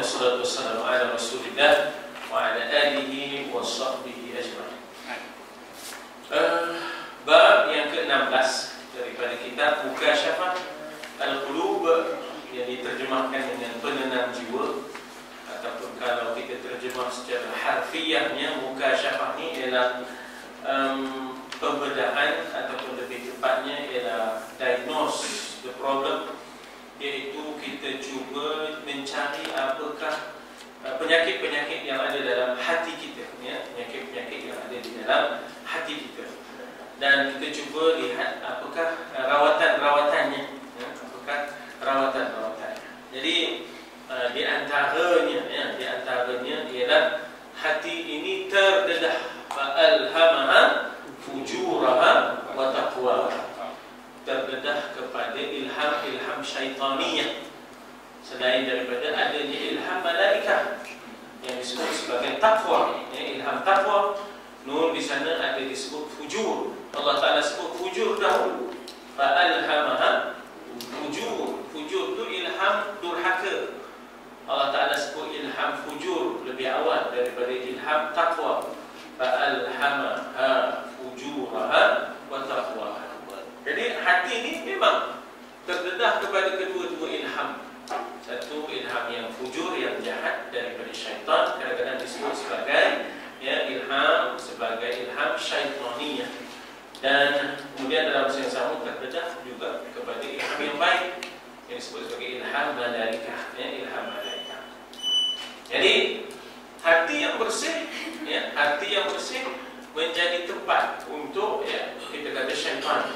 wassalatu wassalamu ala Rasulillah wa ala alihi wa sahbihi ajma'in. Bab yang ke-16 daripada kitab Mukasyafah Al-Qulub, yang diterjemahkan dengan penenang jiwa, ataupun kalau kita terjemah secara harfiahnya, Mukasyafah ni ialah pembedahan, ataupun lebih tepatnya ialah diagnose the problem, iaitu kita cuba mencari apakah penyakit-penyakit yang ada dalam hati kita, ya, penyakit-penyakit yang ada di dalam hati kita, dan kita cuba lihat apakah rawatan-rawatannya, ya, apakah rawatan-rawatannya. Jadi di antaranya ialah hati ini terdedah, fa'alhamaha fujuraha wa taqwaha, terdedah kepada ilham syaitaniyah, selain daripada adanya ilham malaikah yang disebut sebagai taqwa, ya, ilham taqwa. Nun di sana ada disebut fujur. Allah Ta'ala sebut fujur dahulu, fa'alhamaha fujur. Fujur tu ilham durhaka. Allah Ta'ala sebut ilham fujur lebih awal daripada ilham taqwa, fa'alhamaha fujuraha wa taqwaha. Jadi hati ini memang terdedah kepada kedua-dua ilham. Satu ilham yang fujur, yang jahat daripada syaitan, kadang-kadang disebut sebagai, ya, ilham, sebagai ilham syaitaniyah. Dan kemudian dalam masa yang sama terdedah juga kepada ilham yang baik, yang disebut sebagai ilham malaikah, ya, ilham malaikah. Jadi hati yang bersih, ya, hati yang bersih menjadi tempat untuk, ya, kita kata syaitan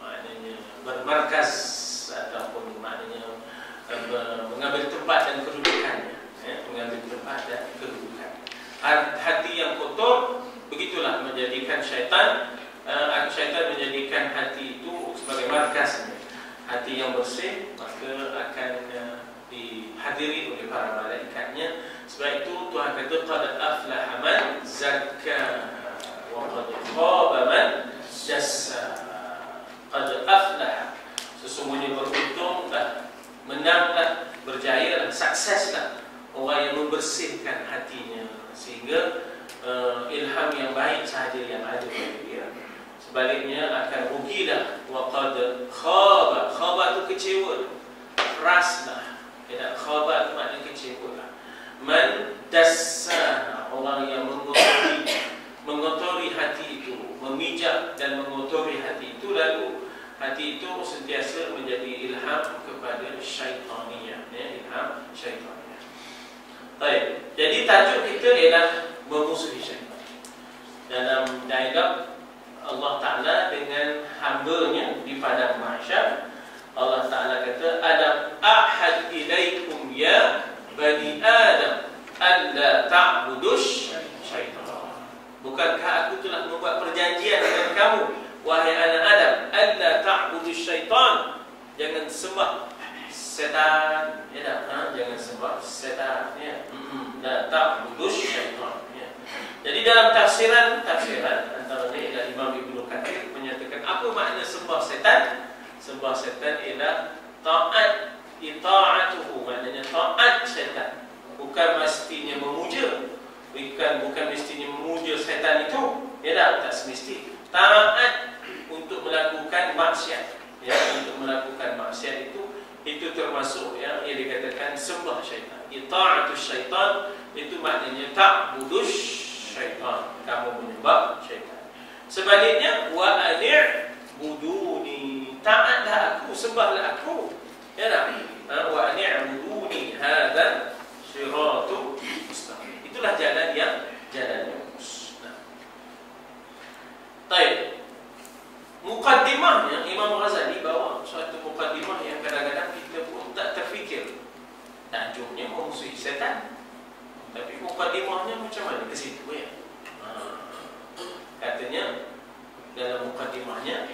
maknanya bermarkas, ataupun maknanya mengambil tempat dan kedudukannya, ya, mengambil tempat dan kedudukan. Hati yang kotor begitulah menjadikan syaitan menjadikan hati itu sebagai markasnya. Hati yang bersih maka akan dihadiri oleh para malaikatnya. Sebab itu Tuhan kata qad aflaha man zakkaha wa qad khaba man dassaha. Qad aflaha, sesungguhnya beruntunglah, menanglah, berjayalah, sukseslah orang yang membersihkan hatinya, sehingga ilham yang baik sahaja yang ada pada dia. Sebaliknya akan rugilah. Wa qad khaba, khaba tu kecewa, raslah, tidak khaba tu maknanya kecewa lah. Man dassaha, orang yang mengotori hati itu, memijak dan mengotori hati itu, lalu hati itu sentiasa menjadi ilham kepada syaitaniyah, ya, ilham syaitaniyah. Baik, jadi tajuk kita ialah memusuhi syaitan. Dalam dialog Allah Ta'ala dengan hamba-Nya di padang mahsyar, Allah Ta'ala kata, alam ahad ilaikum ya bani Adam alla ta'budus syaitan. Bukankah aku telah membuat perjanjian dengan kamu, wahai anak Adam, alla ta'budus syaitan, jangan sembah setan, ya, jangan sembah setan, ya. La ta'budus syaitan, ya. Jadi dalam tafsiran antaranya ialah Imam Ibnu Katsir menyatakan apa makna sembah setan. Sembah setan ialah taat, ita'atuhu, maknanya taat setan. Bukan mestinya memuja, bukan mestinya memuja setan itu, ya, tak semesti. Taat untuk melakukan maksiat, ya, untuk melakukan maksiat itu termasuk yang dikatakan sembah syaitan. Ita'atus syaitan itu maknanya ta'budus syaitan, kamu menyembah syaitan. Sebaliknya wa ani'buduni, taatlah aku, sembahlah aku, ya tak? Wa ani'buduni hadza siratul mustaqim, itulah jalan yang lurus. Baik. Mukaddimahnya Imam Ghazali bawa suatu mukaddimah yang kadang-kadang kita pun tak terfikir. Tajuknya memusuhi setan, tapi mukaddimahnya macam mana ke situ, ya. Katanya dalam mukaddimahnya,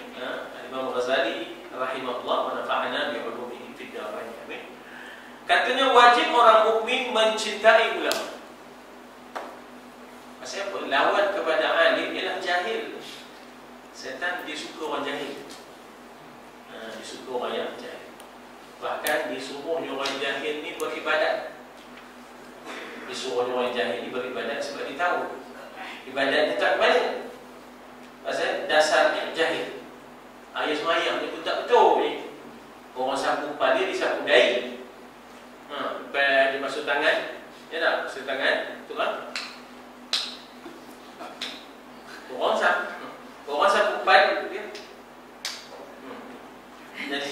Imam Ghazali rahimahullah wa nafa'ana bi 'ulumihi fid darain, amin. Katanya wajib orang mukmin mencintai ulama. Pasal apa? Lawan kepada alim ialah jahil. Setan dia suka orang jahil, dia suka orang yang jahil. Bahkan disuruh orang jahil ni beribadat. Disuruh orang jahil ni beribadat sebab dia tahu ibadat dia tak balik. Pasal dasarnya jahil. Ayat semayang dia pun tak betul ni. Orang sapu pal dia disapu dahi. Lepas dia masuk tangan. Ya tak? Masuk tangan. Betul kan? Orang sapu pal dia. Jadi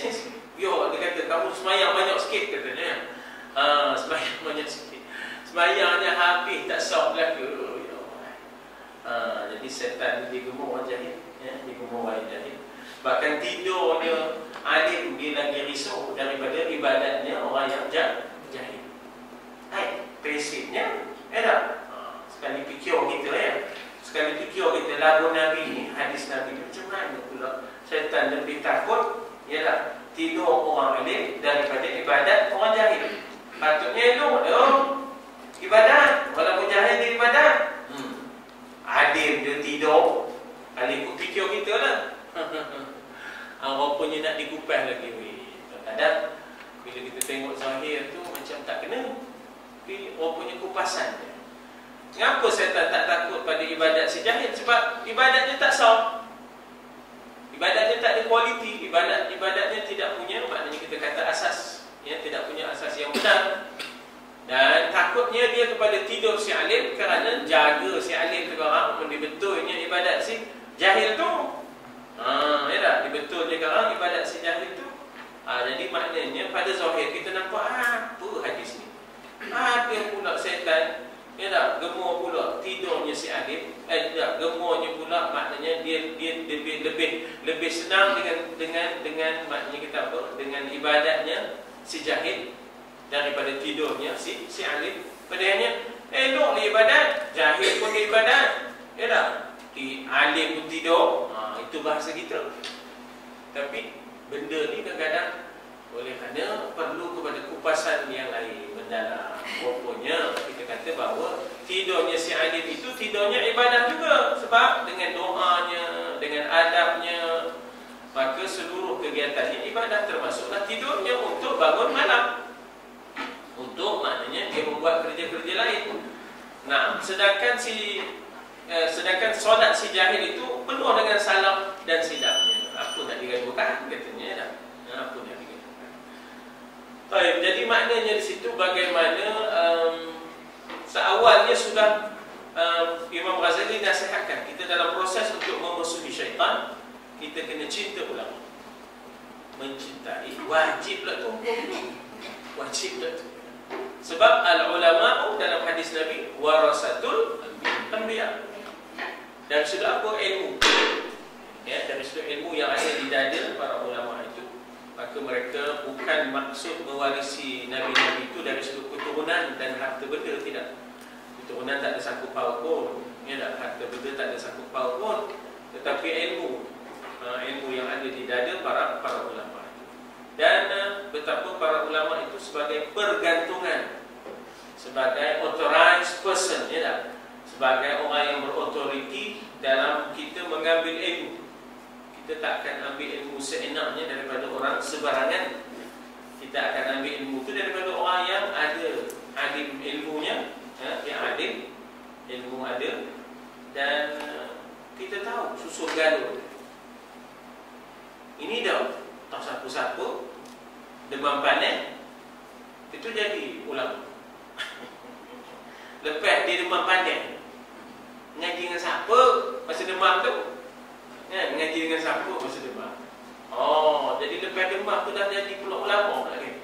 dia kata kamu semayang banyak sikit katanya. Semayang banyak sikit. Semayangnya habis tak sah belaka. Jadi setan dia gemuk orang jahil. Dia gemuk orang jahil. Bahkan tidurnya alim dia lagi risau daripada ibadatnya orang yang jahil. Hai, prinsipnya tak? Sekali fikir kita sekali fikir kita lagu Nabi ni, hadis Nabi ni, macam mana pula syaitan lebih takut tidur orang alim daripada ibadat orang jahil. Patutnya elok ibadat, walaupun jahil dia ibadat. Alim dia tidur, alim pun fikir kita lah. Rupanya nak dikupas lagi. Kadang-kadang bila kita tengok zahir tu macam tak kena, tapi rupanya kupasan dia. Kenapa syaitan tak takut pada ibadat si jahil? Sebab ibadatnya tak sah. Ibadatnya tak ada kualiti. Ibadatnya tidak punya, maknanya kita kata asas, tidak punya asas yang benar. Dan takutnya dia kepada tidur si alim kerana jaga si alim sekarang betulnya ibadat si jahil tu. Ya tak? Dibetulnya sekarang ibadat si jahil tu. Jadi maknanya pada zahir kita nampak apa hadis ni? Ada pula setan, ya tak? Gemuk pula tidurnya si alim. Gemuknya pula maknanya dia lebih senang dengan maknanya kita apa? Dengan ibadatnya si jahil daripada tidurnya si alim. Padahalnya elok dia ibadat, jahil pun dia ibadat. Ya tak? Alim pun tidur. Itu bahasa kita. Tapi benda ni kadang-kadang oleh kerana perlu kepada kupasan yang lain mendalam. Rupanya kita kata bahawa tidurnya si alim itu tidurnya ibadat juga. Sebab dengan doanya, dengan adabnya, maka seluruh kegiatannya ibadat, termasuklah tidurnya untuk bangun malam. Untuk maknanya dia membuat kerja-kerja lain. Nah, sedangkan solat si jahil itu penuh dengan salah dan silapnya. Apa nak diragukan katanya dah. Apa nak diragukan. Baik, jadi maknanya di situ bagaimana seawalnya sudah Imam Ghazali nasihatkan kita dalam proses untuk memusuhi syaitan, kita kena cinta ulama. Mencintai wajiblah tu. Wajiblah tu. Sebab al-ulama dalam hadis Nabi warasatul anbiya. Dan sudah apa ilmu? Ya, dari sudut ilmu yang ada di dada para ulama itu, maka mereka bukan maksud mewarisi nabi-nabi itu dari sudut keturunan dan harta benda, tidak. Keturunan tak ada sangkut paut pun, ya tak, harta benda tak ada sangkut paut pun, tetapi ilmu yang ada di dada para ulama itu. Dan betapa para ulama itu sebagai pergantungan, sebagai authorized person, ya tak, sebagai orang yang berautoriti dalam kita mengambil ilmu. Kita tak akan ambil ilmu seenaknya daripada orang sebarangan. Kita akan ambil ilmu itu daripada orang yang ada alim ilmunya, yang alim ilmu ada, dan kita tahu susul galur. Ini dah tak siapa-siapa demam panas itu jadi ulama. Lepas dia demam panas, ngaji dengan siapa masa demam tu? Ngaji dengan siapa masa demam? Jadi lepas demam tu dah jadi pula ulama lagi.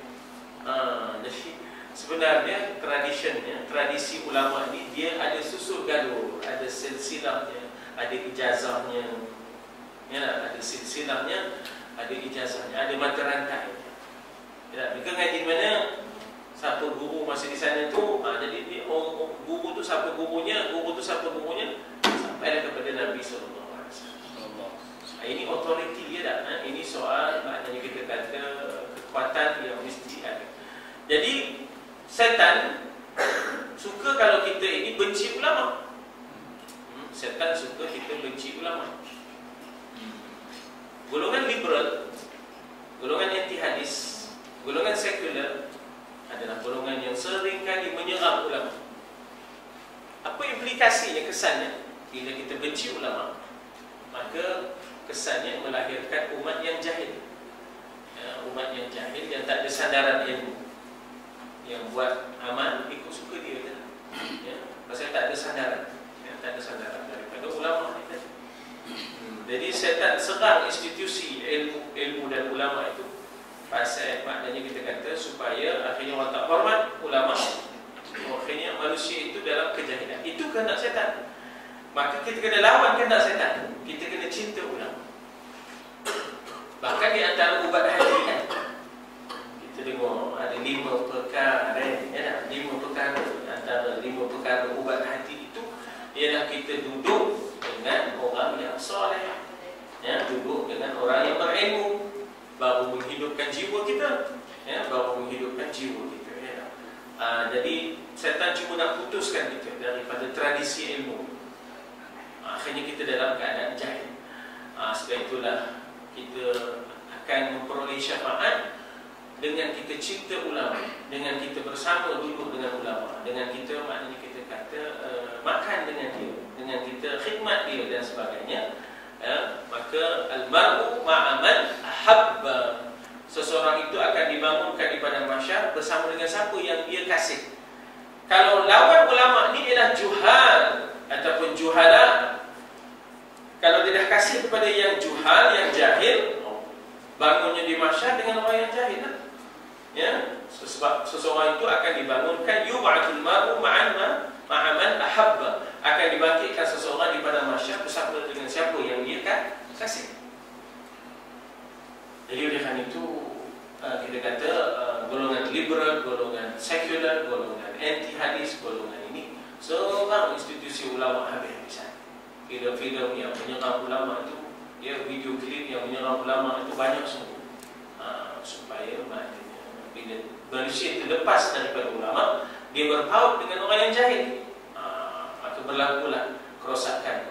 Jadi sebenarnya tradisi ulama ni dia ada susul galur, ada silsilahnya, ada ijazahnya. Ya, ada silsilahnya, ada ijazahnya, ada mata rantai. Ya, mereka ngaji mana? Siapa guru masa di sana tu, jadi dia, guru tu siapa gurunya, sampailah kepada Nabi SAW. Ini autoriti dia tak? Ini soal maknanya kita kata kekuatan yang mesti ada. Jadi setan suka kalau kita ini benci ulama. Setan suka kita benci ulama. Golongan liberal, golongan anti hadis, Golongan sekular adalah golongan yang seringkali menyerang ulama. Apa implikasinya, kesannya? Bila kita benci ulama, maka kesannya melahirkan umat yang jahil, umat yang jahil yang tak ada sandaran ilmu, yang buat amal ikut suka dia kan? Pasal tak ada sandaran, tak ada sandaran daripada ulama. Jadi setan serang institusi ilmu dan ulama itu. Pasal maknanya kita kata supaya akhirnya orang tak hormat ulama, akhirnya manusia itu dalam kejahilan. Itu kehendak setan. Maka kita kena lawan kehendak setan. Kita kena cinta ulama. Bahkan di antara ubat hati kan, kita dengar ada 5 perkara, 5 perkara. Antara 5 perkara ubat hati itu ialah kita duduk dengan orang yang soleh, duduk dengan orang yang berilmu, baru menghidupkan jiwa kita, baru menghidupkan jiwa kita. Jadi setan cuma nak putuskan kita daripada tradisi ilmu. Akhirnya kita dalam keadaan jahil. Sebab itulah kita akan memperoleh syafaat dengan kita cinta ulama, dengan kita bersama duduk dengan ulama, dengan kita maknanya kita kata makan dengan dia, dengan kita khidmat dia dan sebagainya. Maka al-mar'u ma'aman ahabba, seseorang itu akan dibangunkan di padang mahsyar bersama dengan siapa yang dia kasih. Kalau lawan ulama ni ialah juhal ataupun juhala, kalau dia dah kasih kepada yang juhal, yang jahil, bangunnya di mahsyar dengan orang yang jahil. Sebab seseorang itu akan dibangunkan, yub'atul mar'u ma'aman ahabba, akan dibangkitkan seseorang di padang mahsyar bersama dengan siapa yang dia kasih. Jadi oleh kerana itu kita kata golongan liberal, golongan sekular, golongan anti hadis, golongan ini seorang institusi ulama habis-habisan. Filem-filem yang menyerang ulama itu, video klip yang menyerang ulama itu banyak semua. Supaya maknanya bila manusia itu lepas daripada ulama, dia berpaut dengan orang yang jahil, maka berlakulah kerosakan.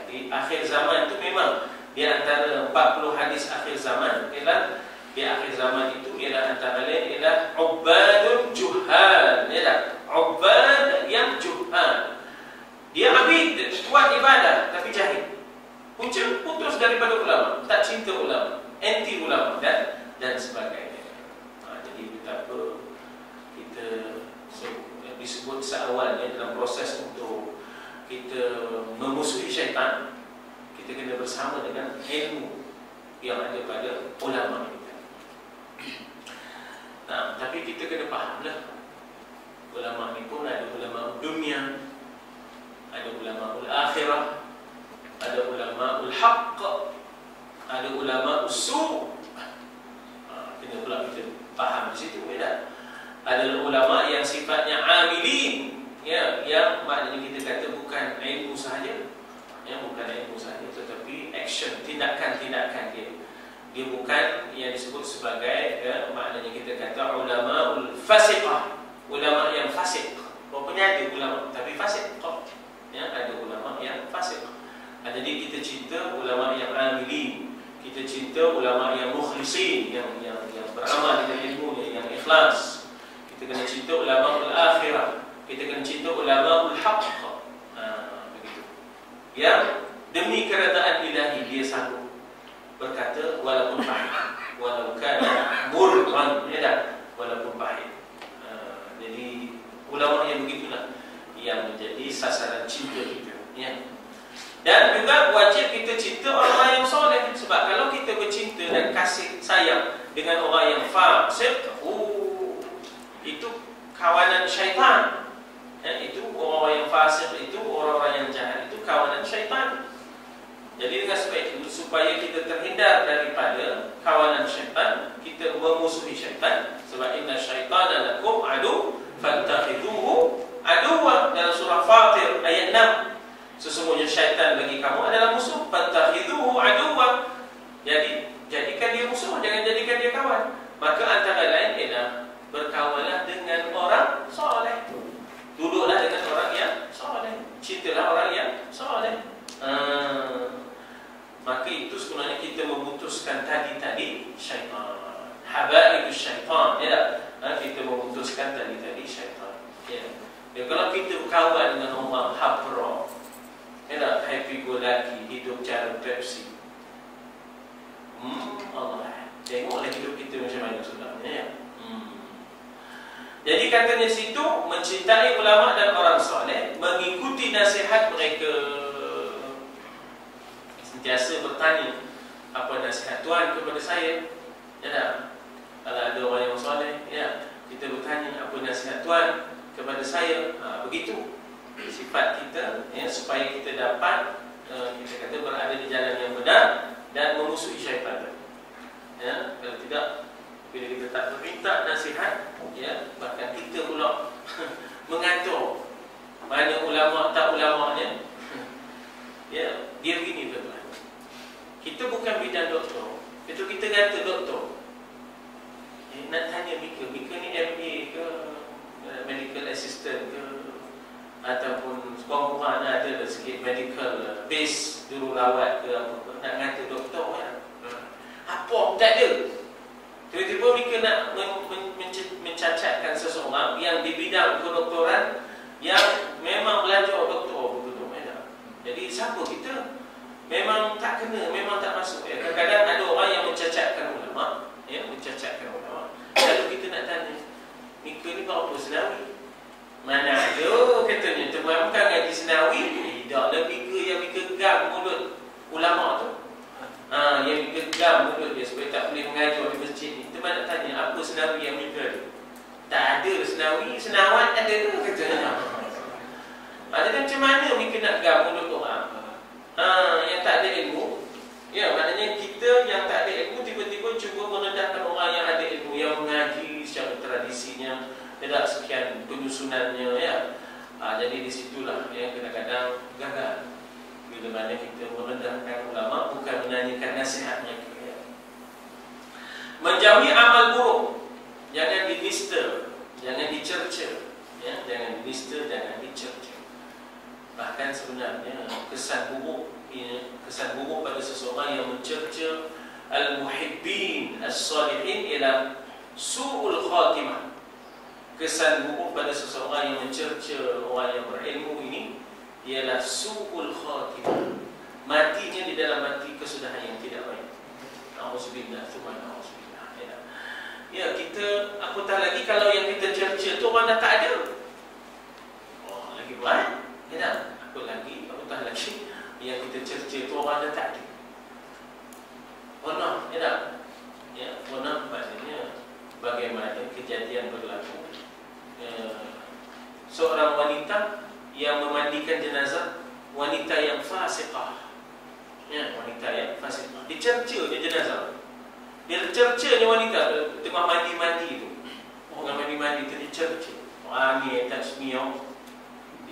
Di akhir zaman itu memang di antara 40 hadis akhir zaman ialah, di akhir zaman itu ialah antara lain ialah ubadun juhal, ubad yang juhal. Dia abid, kuat ibadah tapi jahil, putus daripada ulama, tak cinta ulama, anti ulama dan sebagainya. Jadi betapa kita disebut seawalnya dalam proses untuk kita memusuhi syaitan, kita kena bersama dengan ilmu yang ada pada ulama kita. Tapi kita kena fahamlah, ulama ni pun ada ulama dunia, ada ulama ul-akhirah, ada ulama ul-haqq, ada ulama usul. Kena pula kita faham di situ, beda. Ada ulama yang sifatnya amilin, yang maknanya kita kata bukan ilmu sahaja, bukan ilmu sahaja, tetapi action, tindakan-tindakan dia. Dia bukan yang disebut sebagai maknanya kita kata ulama ul-fasiqah, ulama yang fasik. Rupanya ada ulama tapi fasik. Ada ulama yang fasik. Jadi kita cinta ulama yang amilin, kita cinta ulama yang mukhlisin, yang beramal dengan ilmunya, yang ikhlas. Kita kena cinta ulama ul-akhirah, kita kena cinta ulama ul-haqq. Begitu. Yang demi keredaan ilahi dia sanggup berkata walaupun pahit, walaupun murran, walaupun pahit. Jadi ulama yang begitulah yang menjadi sasaran cinta kita, Dan juga wajib kita cinta orang yang soleh. Sebab kalau kita bercinta dan kasih sayang dengan orang yang fasik, itu kawanan syaitan. Itu orang yang fasik, itu orang-orang yang jahat, itu kawanan syaitan. Jadi dengan sebab itu, supaya kita terhindar daripada kawanan syaitan, kita memusuhi syaitan. Sebab inna syaitana lakum adu fattakhidhuhu aduwa, dalam surah Fatir ayat 6. Sesungguhnya syaitan bagi kamu adalah musuh, fattakhidhuhu aduwa. Jadi jadikan dia musuh, jangan jadikan dia kawan. Maka antara lain ialah berkawanlah dengan orang soleh, duduklah dengan orang yang soleh, cintalah orang yang soleh. Maka itu sebenarnya kita memutuskan tadi syaitan, habaibus syaitan, berkawan dengan orang hapro, happy go lucky, hidup cara Pepsi. Allah, tengoklah hidup kita macam mana sebenarnya ya. Jadi katanya situ, mencintai ulama dan orang soleh, mengikuti nasihat mereka, sentiasa bertanya, apa nasihat Tuhan kepada saya? Ya tak? Kalau ada orang yang soleh, ya, kita bertanya apa nasihat Tuhan kepada saya. Begitu sifat kita, ya, supaya kita dapat kita kata berada di jalan yang benar dan memusuhi syaitan. Ya, kalau tidak, bila kita tak meminta nasihat, ya, bahkan kita pula mengatur mana ulama tak ulamanya. Ya, dia begini tuan-tuan. Kita bukan bidang doktor. Itu kita kata doktor. Nak tanya Mika ni MA ke, medical assistant ke, ataupun kurang-kurang ada sikit medical base, jururawat ke apa ke, nak kata doktor kan? Apa? Tak ada. Tiba-tiba Mika nak mencacatkan seseorang yang di bidang kedoktoran, yang memang belajar doktor betul-betul. Jadi siapa kita? Memang tak kena, memang tak masuk. Kadang-kadang ada orang yang mencacatkan ulama, ya, mencacatkan ulama. Lalu kita nak tanya, Mika ni berapa senawi? Mana ada katanya, teman bukan ngaji senawi. Tidaklah Mika yang Mika gam mulut ulama tu. Yang Mika gam mulut dia supaya tak boleh mengajar di masjid ni. Teman nak tanya, apa senawi yang Mika ada? Tak ada senawi, senawat ada ke katanya. Jadi macam mana Mika nak gam mulut orang? Yang tak ada ilmu, ya, maknanya kita yang tak ada ilmu tiba-tiba cuba merendahkan orang yang ada ilmu, yang mengaji secara tradisinya, tidak sekian penyusunannya, ya. Jadi disitulah yang kadang-kadang gagal bila mana kita merendahkan ulama, bukan menanyakan nasihat mereka, ya. Menjauhi amal buruk, jangan dinista, jangan dicerca, ya, jangan dinista, jangan dicerca. Bahkan sebenarnya kesan buruk pada seseorang yang mencerca al-muhibbin as-salihin ialah su'ul khatimah. Kesan buruk pada seseorang yang mencerca orang yang berilmu ini ialah su'ul khatimah. Matinya di dalam mati kesudahan yang tidak baik. Na'udzubillah, tsumma na'udzubillah. Ya, kita apatah lagi kalau yang kita cerca tu orang dah tak ada. Oh, lagi buat. Ya, apa lagi? Apatah lagi yang kita cerca tu orang dah tak ada. Pernah, ya tak? Ya, pernah maksudnya bagaimana kejadian berlaku. Seorang wanita yang memandikan jenazah, wanita yang fasiqah. Ya, wanita yang fasiqah. Dicerca dia jenazah. Dia cercanya wanita tengah mandi-mandi tu. Orang mandi-mandi tu dicerca. Angin tak semiau.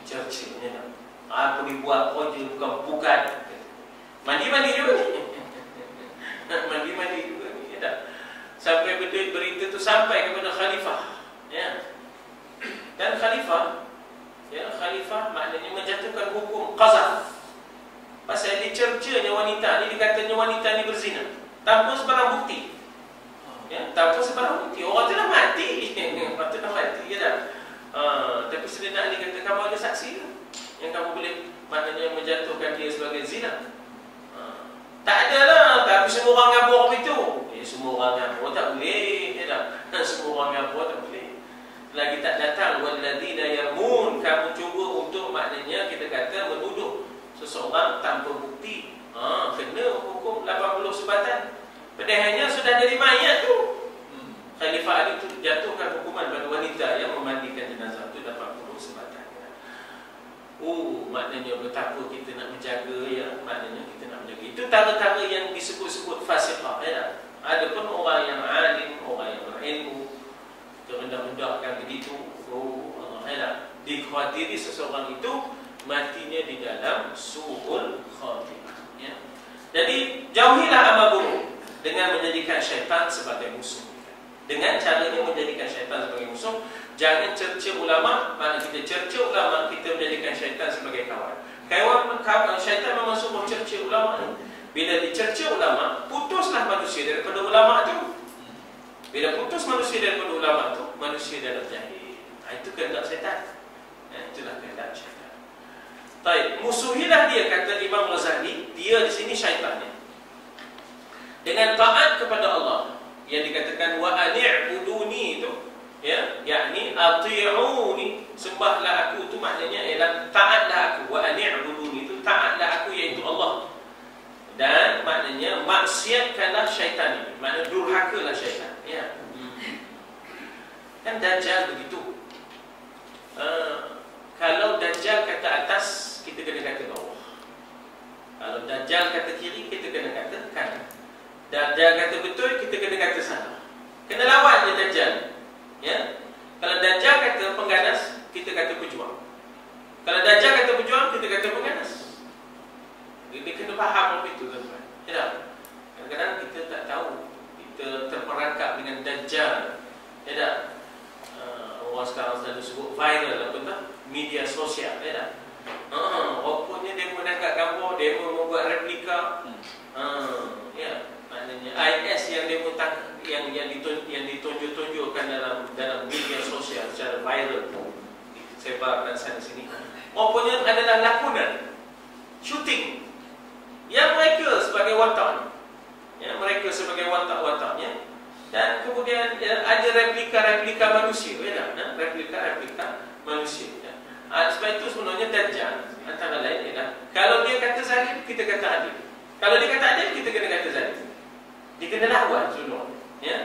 Dicercanya tak. Apa dibuat bukan. Mandi-mandi juga ni. Mandi-mandi juga ni, ya tak? Sampai berita tu sampai kepada khalifah, ya. Dan khalifah, ya, khalifah maknanya menjatuhkan hukum qazaf. Pasal dicercanya wanita ni, dikatanya wanita ni berzina tanpa sebarang bukti. Ya, tanpa sebarang bukti. Orang tu dah mati. Orang tu dah mati, ya tak? Tapi Sayyidina Ali kata, kamu ada saksi ke yang kamu boleh maknanya menjatuhkan dia sebagai zina? Tak ada lah. Tapi semua orang ngabur begitu. Semua orang ngabur tak boleh, ya tak? Semua orang ngabur tak boleh. Lagi tak datang walladzina yarmun, kamu cuba untuk maknanya kita kata menuduh seseorang tanpa bukti. Kena hukum 80 sebatan. Padahalnya sudah jadi mayat tu. Khalifah Ali tu jatuhkan hukuman pada wanita yang memandikan jenazah tu 80 sebatan. Maknanya betapa kita nak menjaga, ya. Maknanya kita nak menjaga. Itu tanda-tanda yang disebut-sebut fasiqah, ya. Ada pun orang yang alim, orang yang berilmu, terendah-rendahkan begitu. Allah, ya. Dikhawatiri seseorang itu matinya di dalam su'ul khatimah, ya. Jadi jauhilah amal buruk dengan menjadikan syaitan sebagai musuh. Dengan caranya menjadikan syaitan sebagai musuh. Jangan cerca ulama. Mana kita cerca ulama, kita menjadikan syaitan sebagai kawan. Kawan syaitan memang suruh cerca ulama ni. Bila dicerca ulama, putuslah manusia daripada ulama tu. Bila putus manusia daripada ulama tu, manusia dalam jahil. Itu kehendak syaitan. Itulah kehendak syaitan. Baik, musuhilah dia, kata Imam Ghazali, dia di sini syaitannya. Dengan taat kepada Allah yang dikatakan wa ani'buduni itu, ya, yakni ati'uni, sembahlah aku, itu maknanya ialah taatlah aku. Wa ani'buduni itu taatlah aku, iaitu Allah. Dan maknanya maksiatkanlah syaitan ini, maknanya durhakalah syaitan, ya. Kan Dajjal begitu. Kalau Dajjal kata atas, kita kena kata bawah. Kalau Dajjal kata kiri, kita kena kata kanan. Dajjal kata betul, kita kena kata salah. Kena lawan je Dajjal, ya. Kalau Dajjal kata pengganas, kita kata pejuang. Kalau Dajjal kata pejuang, kita kata pengganas. Kita kena faham apa itu, tuan-tuan. Ya, kadang-kadang kita tak tahu, kita terperangkap dengan Dajjal. Ya tak? Orang sekarang selalu sebut viral, apa tak? Media sosial, ya tak? Rupanya dia menangkap gambar, dia membuat replika. Ya, maknanya IS yang dia yang ditunjuk-tunjukkan dalam media sosial secara viral, sebarkan sana sini. Rupanya adalah lakonan shooting yang mereka sebagai watak, ya, mereka sebagai watak-wataknya. Dan kemudian ya, ada replika-replika manusia, ya, replika-replika manusia, ya. Sebab itu sebenarnya Dajjal antara lain ialah, kalau dia kata zalim, kita kata adil. Kalau dia kata adil, kita kena kata zalim. Dia kena lawan sebenarnya, ya.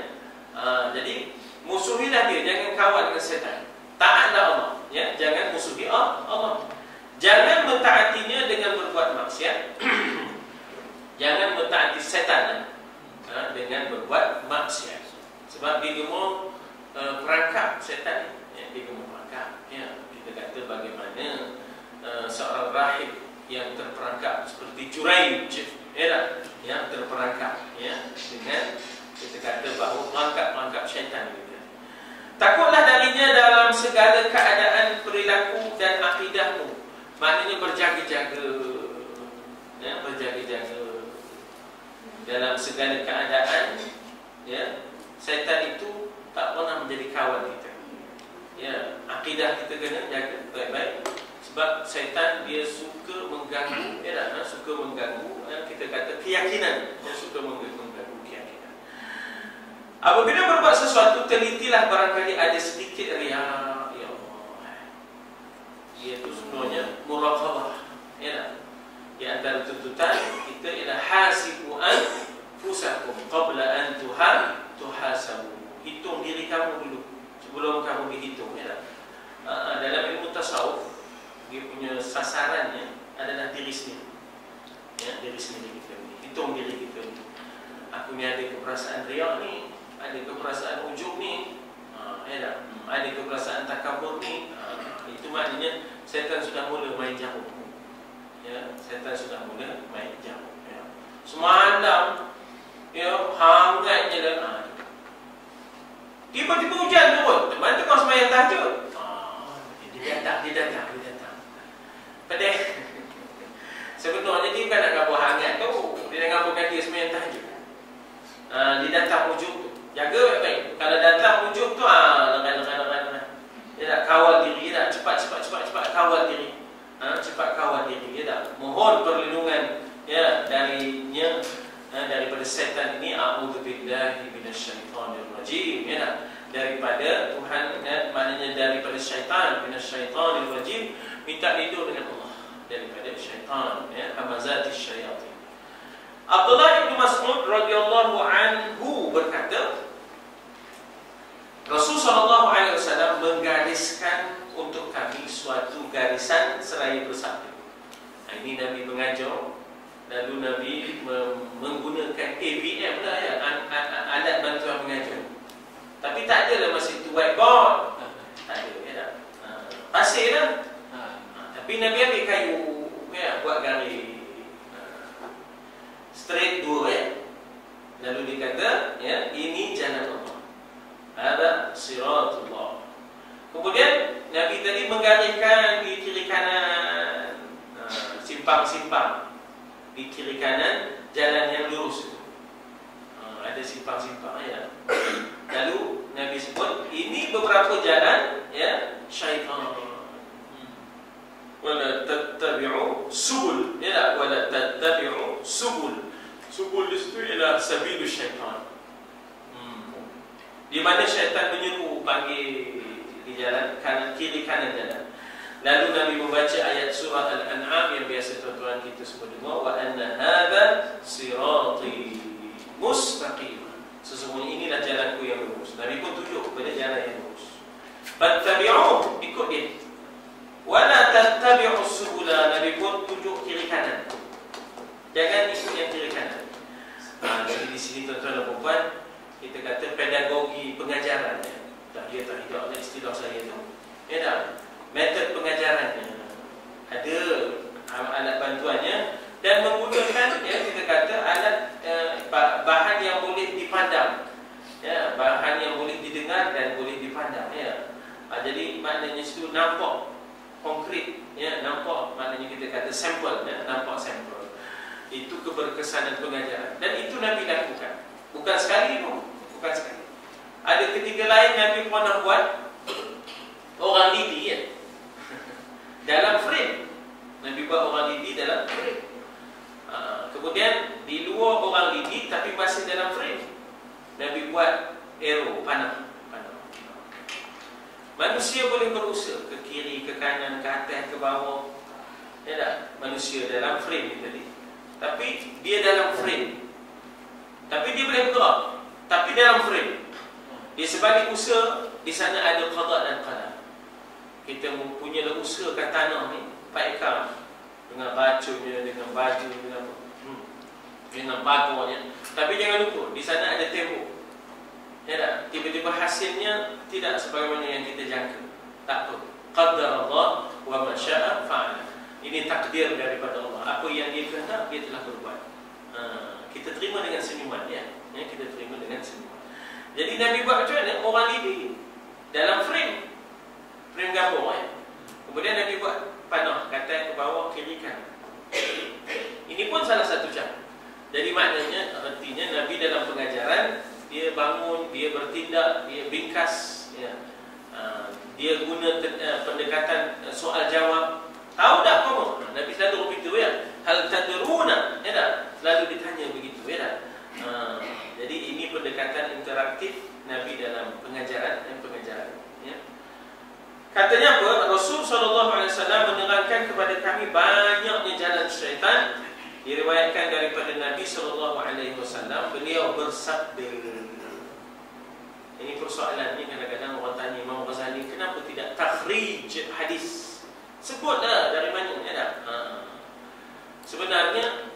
Jadi musuhilah dia, jangan kawan dengan setan. Taatlah Allah, ya, jangan musuhi Allah. Jangan mentaatinya dengan berbuat maksiat. Jangan mentaati setan dengan berbuat maksiat. Sebab dia gemuk perangkap setan, ya, dia gemuk perangkap, ya. Kita kata bagaimana seorang rahib yang terperangkap seperti Juraij, ya, yang terperangkap, ya, dengan kita kata bahawa perangkap syaitan juga. Takutlah darinya dalam segala keadaan perilaku dan akidahmu. Maknanya berjaga-jaga, ya, berjaga-jaga dalam segala keadaan, ya. Syaitan itu tak pernah menjadi kawan kita, ya. Akidah kita kena jaga baik-baik. Sebab syaitan dia suka mengganggu, ya, suka mengganggu, kita kata keyakinan, dia suka mengganggu keyakinan. Apabila berbuat sesuatu, telitilah barangkali ada sedikit riya, ya Allah. Iaitu sebenarnya muraqabah, ya. Di antara tuntutan kita ialah hasibu anfusakum qabla an tuhasabu. Hitung diri kamu dulu sebelum kamu dihitung, ya. Dalam ilmu tasawuf, dia punya sasarannya adalah diri sendiri, ya, diri sendiri kita ni. Hitung diri kita ni. Aku ni ada keperasaan riak ni, ada keperasaan ujub ni, ya, ada keperasaan takabur ni. Itu maknanya syaitan sudah mula main jauh, ya, syaitan sudah mula main jauh, ya. Semalam, ya, hangat je lah. Tiba-tiba hujan turun, teman tengah sembahyang tahajud. Dia datang. Pedih. Sebenarnya dia bukan nak gambar hangat tu, dia nak gambarkan dia sembahyang tahajud. Dia datang ujung tu, jaga baik-baik. Kalau datang ujung tu, lengan. Dia nak kawal diri, dia nak cepat kawal diri. Cepat kawal diri, dia tak mohon perlindungan, ya, daripada setan ini. A'udzubillahi minasyaitonir rajim, ya, daripada Tuhan, ya, maknanya daripada syaitan, minasyaitonir rajim, minta lindung dengan Allah daripada syaitan, ya, hamazatis syayatin. Abdullah bin Mas'ud radhiyallahu anhu berkata, Rasulullah SAW menggariskan untuk kami suatu garisan seraya bersabda. Ini Nabi mengajar, lalu Nabi menggunakan ABM lah, ya, alat bantuan mengajar. Tapi tak ada lah masa itu whiteboard, tak ada, ya, pasir lah. Tapi Nabi ambil kayu, ya, buat garis straight dua, ya. Lalu dia kata, ya, ini jalan Allah, ada siratullah. Kemudian Nabi tadi menggariskan di kiri kanan, simpang-simpang di kiri kanan jalan yang lurus itu. Ada simpang-simpang, ya. Lalu Nabi sebut ini beberapa jalan, ya, syaitan. tattabi'u subul, ya, wala tattabi'u subul. Subul itu ialah sabilus syaitan. Di mana syaitan menyeru panggil di jalan kanan, kiri kanan jalan. Lalu Nabi membaca ayat surah Al-An'am yang biasa tuan-tuan kita semua dengar, wa anna hadza sirati mustaqim. Sesungguhnya inilah jalanku yang lurus. Nabi pun tunjuk kepada jalan yang lurus. Fattabi'u, ikut dia. Wala tattabi'u subula, Nabi pun tunjuk kiri kanan. Jangan ikut yang kiri kanan. Jadi di sini tuan-tuan dan puan, kita kata pedagogi pengajaran, ya. Dia tak hidup oleh istilah saya tu. Ya tak? Metod pengajarannya ada, alat bantuannya, dan menggunakan, ya, kita kata alat bahan yang boleh dipandang, ya, bahan yang boleh didengar dan boleh dipandang, ya. Jadi maknanya situ nampak konkret, ya, nampak, maknanya kita kata sampel, ya, nampak sampel. Itu keberkesanan pengajaran, dan itu Nabi lakukan. Bukan sekali tu, bukan sekali. Ada ketiga lain Nabi pernah buat orang lidi, ya. Dalam frame. Nabi buat orang lidi dalam frame. Kemudian di luar orang lidi tapi masih dalam frame, Nabi buat arrow, panah. Manusia boleh berusaha ke kiri, ke kanan, ke atas, ke bawah, ya tak? Manusia dalam frame tadi. Tapi dia dalam frame. Tapi dia boleh bergerak, tapi dalam frame. Di sebalik usaha, di sana ada qada dan qadar. Kita mempunyai usaha kat tanah ni 4 ekar, dengan racunnya, dengan baju, dengan pagarnya. Tapi jangan lupa, di sana ada tembok. Ya tak? Tiba-tiba hasilnya tidak sebagaimana yang kita jangka. Tak apa. Qaddarallah wa ma syaa fa'ala. Ini takdir daripada Allah. Apa yang dia kehendak, dia telah berbuat. Kita terima dengan senyuman, ya. Kita terima dengan senyuman. Jadi Nabi buat macam mana? Orang lidi dalam frame gambar, ya. Kemudian Nabi buat panah, kanan ke bawah, kiri kanan. Ini pun salah satu cara. Jadi maknanya, artinya Nabi dalam pengajaran, dia bangun, dia bertindak, dia bingkas, ya. Dia guna pendekatan soal jawab. Tahu tak kamu? Nabi selalu begitu, ya. Hal tadruna, ya tak? Selalu ditanya begitu, ya tak? Jadi ini pendekatan interaktif Nabi dalam pengajaran dan pengajaran, ya. Katanya apa? Rasul SAW menerangkan kepada kami banyaknya jalan syaitan. Diriwayatkan daripada Nabi SAW, beliau bersabda. Ini persoalan ni, kadang-kadang orang tanya Imam Ghazali, kenapa tidak takhrij hadis? Sebutlah dari mana, ya tak? Sebenarnya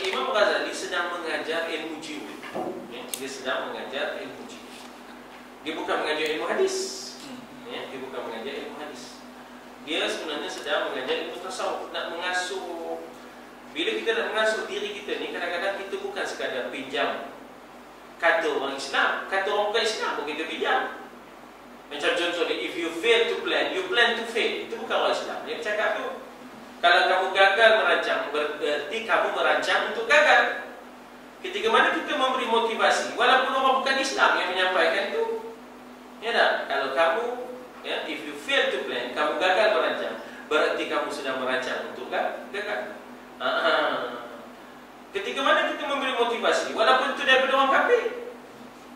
Imam Ghazali sedang mengajar ilmu jiwa, ya? Dia sedang mengajar ilmu jiwa. Dia bukan mengajar ilmu hadis, ya? Dia bukan mengajar ilmu hadis. Dia sebenarnya sedang mengajar ilmu tasawuf, nak mengasuh. Bila kita nak mengasuh diri kita ni, kadang-kadang kita bukan sekadar pinjam kata orang Islam, kata orang bukan Islam pun kita pinjam. Macam contohnya, if you fail to plan, you plan to fail. Itu bukan orang Islam yang cakap tu. Kalau kamu gagal merancang, berarti kamu merancang untuk gagal. Ketika mana kita memberi motivasi, walaupun orang bukan Islam yang menyampaikan itu, ya tak? Kalau kamu, ya, if you fail to plan, kamu gagal merancang, berarti kamu sedang merancang untuk gagal. Ketika mana kita memberi motivasi, walaupun itu daripada orang kafir,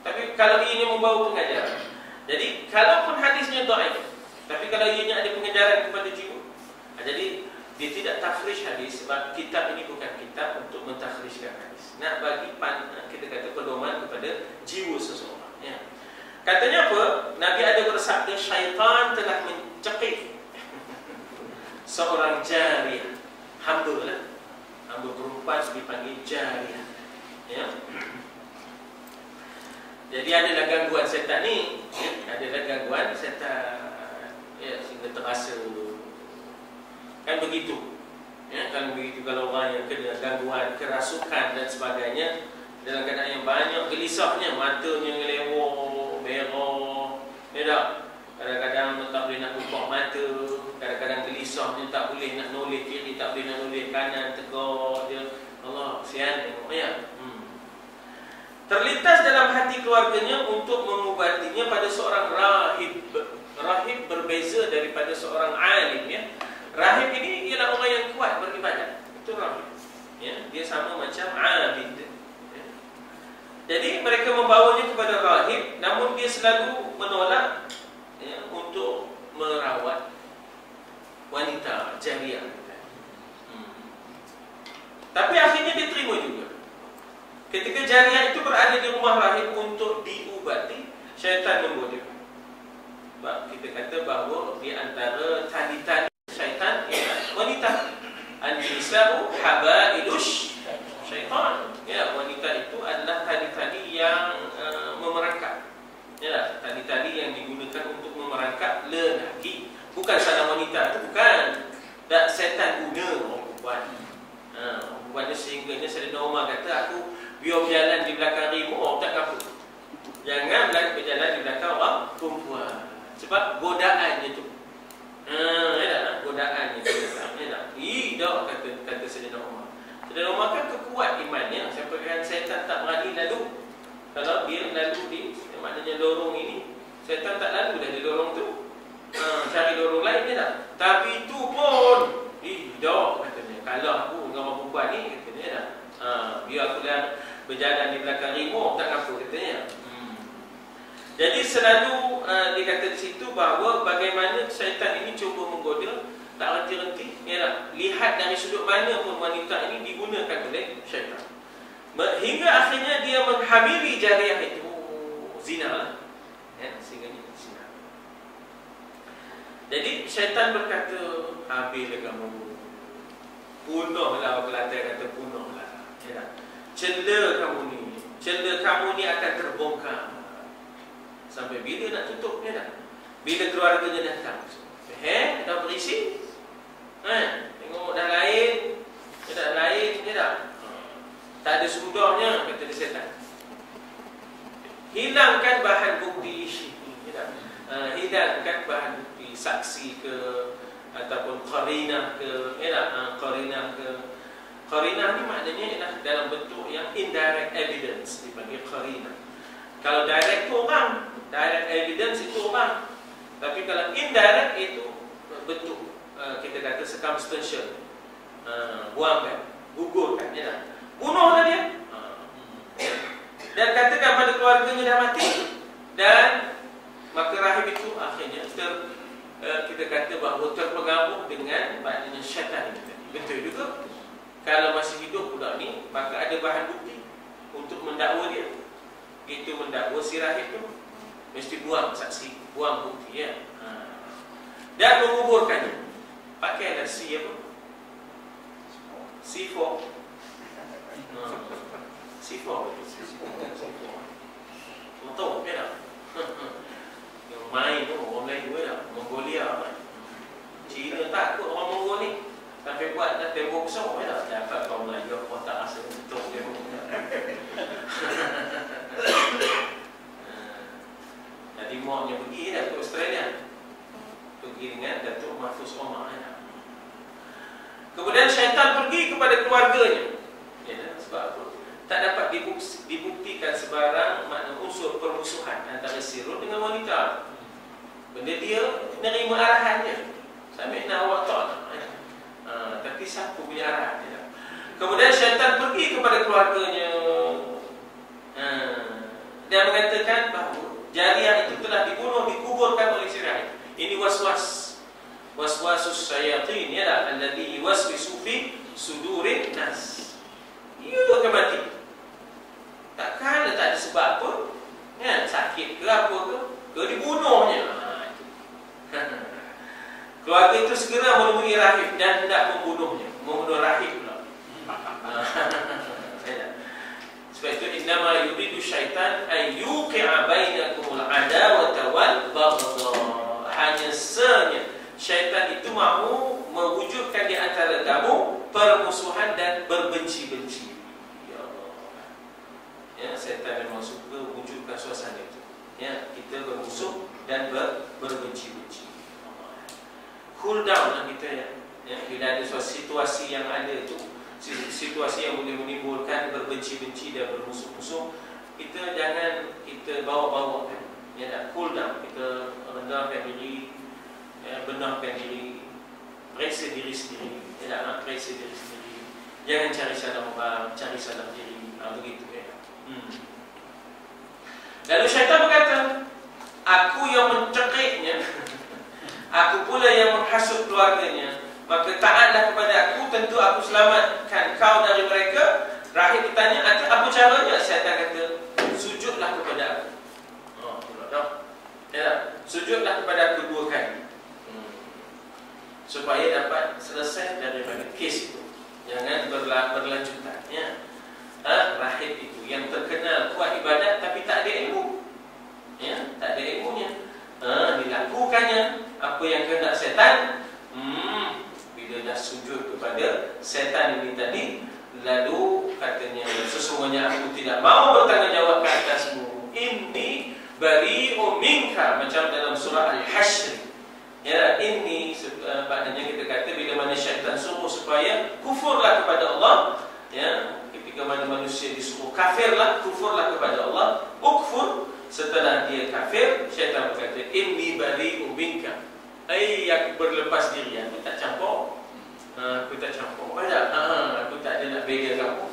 tapi kalau ia membawa pengajaran. Jadi kalaupun hadisnya dhaif, tapi kalau ianya ada pengajaran kepada jiwa, jadi dia tidak takhrijh hadis, sebab kitab ini bukan kitab untuk mentakhrijkan hadis. Nak bagi kita kata pedoman kepada jiwa seseorang, ya. Katanya apa? Nabi ada bersabda, syaitan telah mencekik seorang jariyah, hamba lah. Hamba perempuan dipanggil jariyah, ya. Jadi adalah gangguan setan ni, ya. Adalah gangguan setan, ya, sehingga terasa kan begitu, ya. Kan begitu kalau orang yang kena gangguan kerasukan dan sebagainya, dalam keadaan yang banyak gelisahnya, matanya ngelewor, merah, ya tak? Kadang-kadang tak boleh nak buka mata, kadang-kadang gelisahnya, tak boleh nak noleh kiri, tak boleh nak noleh kanan, tegak dia. Allah, sian tengok, ya. Terlintas dalam hati keluarganya untuk mengubatinya pada seorang rahib. Rahib berbeza daripada seorang alim, ya. Rahib ini ialah orang yang dia selalu menolak untuk merawat wanita jariah. Tapi akhirnya dia terima juga. Ketika jariah itu berada di rumah rahim untuk diubati, syaitan menggoda. Sebab kita kata bahawa di antara tali-tali syaitan ialah wanita. An-nisa'u habailush syaitan. Ya, wanita itu adalah tali-tali yang memerangkap. Ya, tali-tali yang digunakan untuk memerangkap lelaki. Bukan salah wanita itu, bukan. Tak, syaitan guna orang perempuan. Perempuan sehingganya Sayyidina Umar kata, aku biar berjalan di belakang remote tak apa. Jangan berjalan di belakang orang perempuan. Sebab godaannya tu. Godaannya tu. Tidak kata Sayyidina Umar. Sayyidina Umar kan kekuat imannya. Sampai kan syaitan tak berani lalu. Kalau dia lalu di maknanya lorong ini, syaitan tak lalu dah di lorong tu. Cari lorong lain je tak. Tapi itu pun tidak katanya. Kalau aku dengan orang perempuan ni katanya dah. Biar aku dah berjalan di belakang remote tak apa katanya. Jadi selalu dia kata di situ bahawa bagaimana syaitan ini cuba menggoda tak henti-henti. Lihat dari sudut mana pun wanita ini digunakan oleh syaitan. Hingga akhirnya dia menghamili jariah itu. Zina lah. Sehingga ini zina. Jadi syaitan berkata, habislah kamu. Bunuhlah, Belanda kata bunuhlah. Cela kamu ni. Cela kamu ni akan terbongkar. Sampai bila nak tutup dia dah? Bila keluarganya datang. Dah berisi. Tengok dah lain. Dia dah lain. Dia dah. Tak ada sudahnya, kata dia syaitan. Hilangkan bahan bukti. Hilangkan bahan bukti. Saksi ke, ataupun qarinah ke. Qarinah ke. Qarinah ni maknanya ialah dalam bentuk yang indirect evidence. Dipanggil qarinah. Kalau direct tu orang, direct evidence itu orang. Tapi kalau indirect itu bentuk kita kata circumstantial. Buangkan, gugurkan, bunuhlah dia. Dan katakan pada keluarganya dah mati. Dan maka rahim itu akhirnya kita kata bahawa terpengaruh dengan maknanya syaitan itu. Betul juga. Kalau masih hidup budak ni, maka ada bahan bukti untuk mendakwa dia. Itu mendakwa si rahim tu, mesti buang saksi, buang bukti dan menguburkannya. Pakailah C apa? C4. C4. Tahu dia tak? Yang main tu orang lain juga tak? Mongolia kan? Cina takut orang Mongol ni. Sampai buat dah tembok besar tak? Dapat kau Melayu aku tak rasa betul tembok. Jadi maunya pergi dah ke Australia. Pergi dengan Datuk Mahfuz Omar. Kemudian syaitan pergi kepada keluarganya. Sebab apa? Tak dapat dibuktikan sebarang makna unsur permusuhan antara sirul dengan wanita. Benda dia nerima arahannya. Sampai nak awak tak. Tapi siapa punya arahan dia? Kemudian syaitan pergi kepada keluarganya. Dia mengatakan bahawa jariah itu telah dibunuh, dikuburkan oleh si rahim. Ini waswasus syayatin alladhi yuwaswisu fi sudurin nas. Ia akan mati. Takkan tak ada sebab pun. Sakit ke apa ke dibunuhnya. Keluarga itu segera menemui rahim dan hendak membunuhnya. Membunuh rahim pula. Sebab itu innama yuridu syaitan an yuqi'a bainakumul adawata wal baghdha. Hanya saja syaitan itu mahu mewujudkan di antara kamu permusuhan dan berbenci-benci. Ya Allah. Syaitan memang suka wujudkan suasana itu. Kita bermusuh dan berbenci-benci. Cool down lah kita bila ada situasi yang ada tu, situasi yang boleh menimbulkan berbenci-benci dan bermusuh-musuh, kita jangan kita bawa-bawakan. Cool down, kita rendahkan diri, benarkan diri, periksa diri sendiri. Periksa diri sendiri. Jangan cari salah orang, cari salah diri. Begitu. Lalu syaitan berkata, aku yang mencekiknya, aku pula yang menghasut keluarganya, maka taatlah kepada aku, tentu aku selamatkan kau dari mereka. Rahib bertanya, apa caranya? Syaitan kata, sujudlah kepada aku. Sujudlah kepada aku 2 kali, supaya dapat selesai daripada kes itu. Jangan berlanjutan, ya. Rahib itu yang terkenal kuat ibadat tapi tak ada ilmu, ya, tak ada ilmunya. Dilakukannya apa yang kehendak setan. Bila dah sujud kepada setan ini tadi, lalu katanya, sesungguhnya aku tidak mau bertanggungjawab ke atasmu. Inni bari'u minka, macam dalam surah Al-Hashr. Ya, ini maknanya kita kata bila mana syaitan suruh supaya kufurlah kepada Allah, ya, ketika mana manusia disuruh kafirlah, kufurlah kepada Allah, ukfur. Setelah dia kafir, syaitan berkata, inni bari'u minka, aku berlepas diri, aku tak campur. Aku tak campur. Aku tak ada nak bela kamu.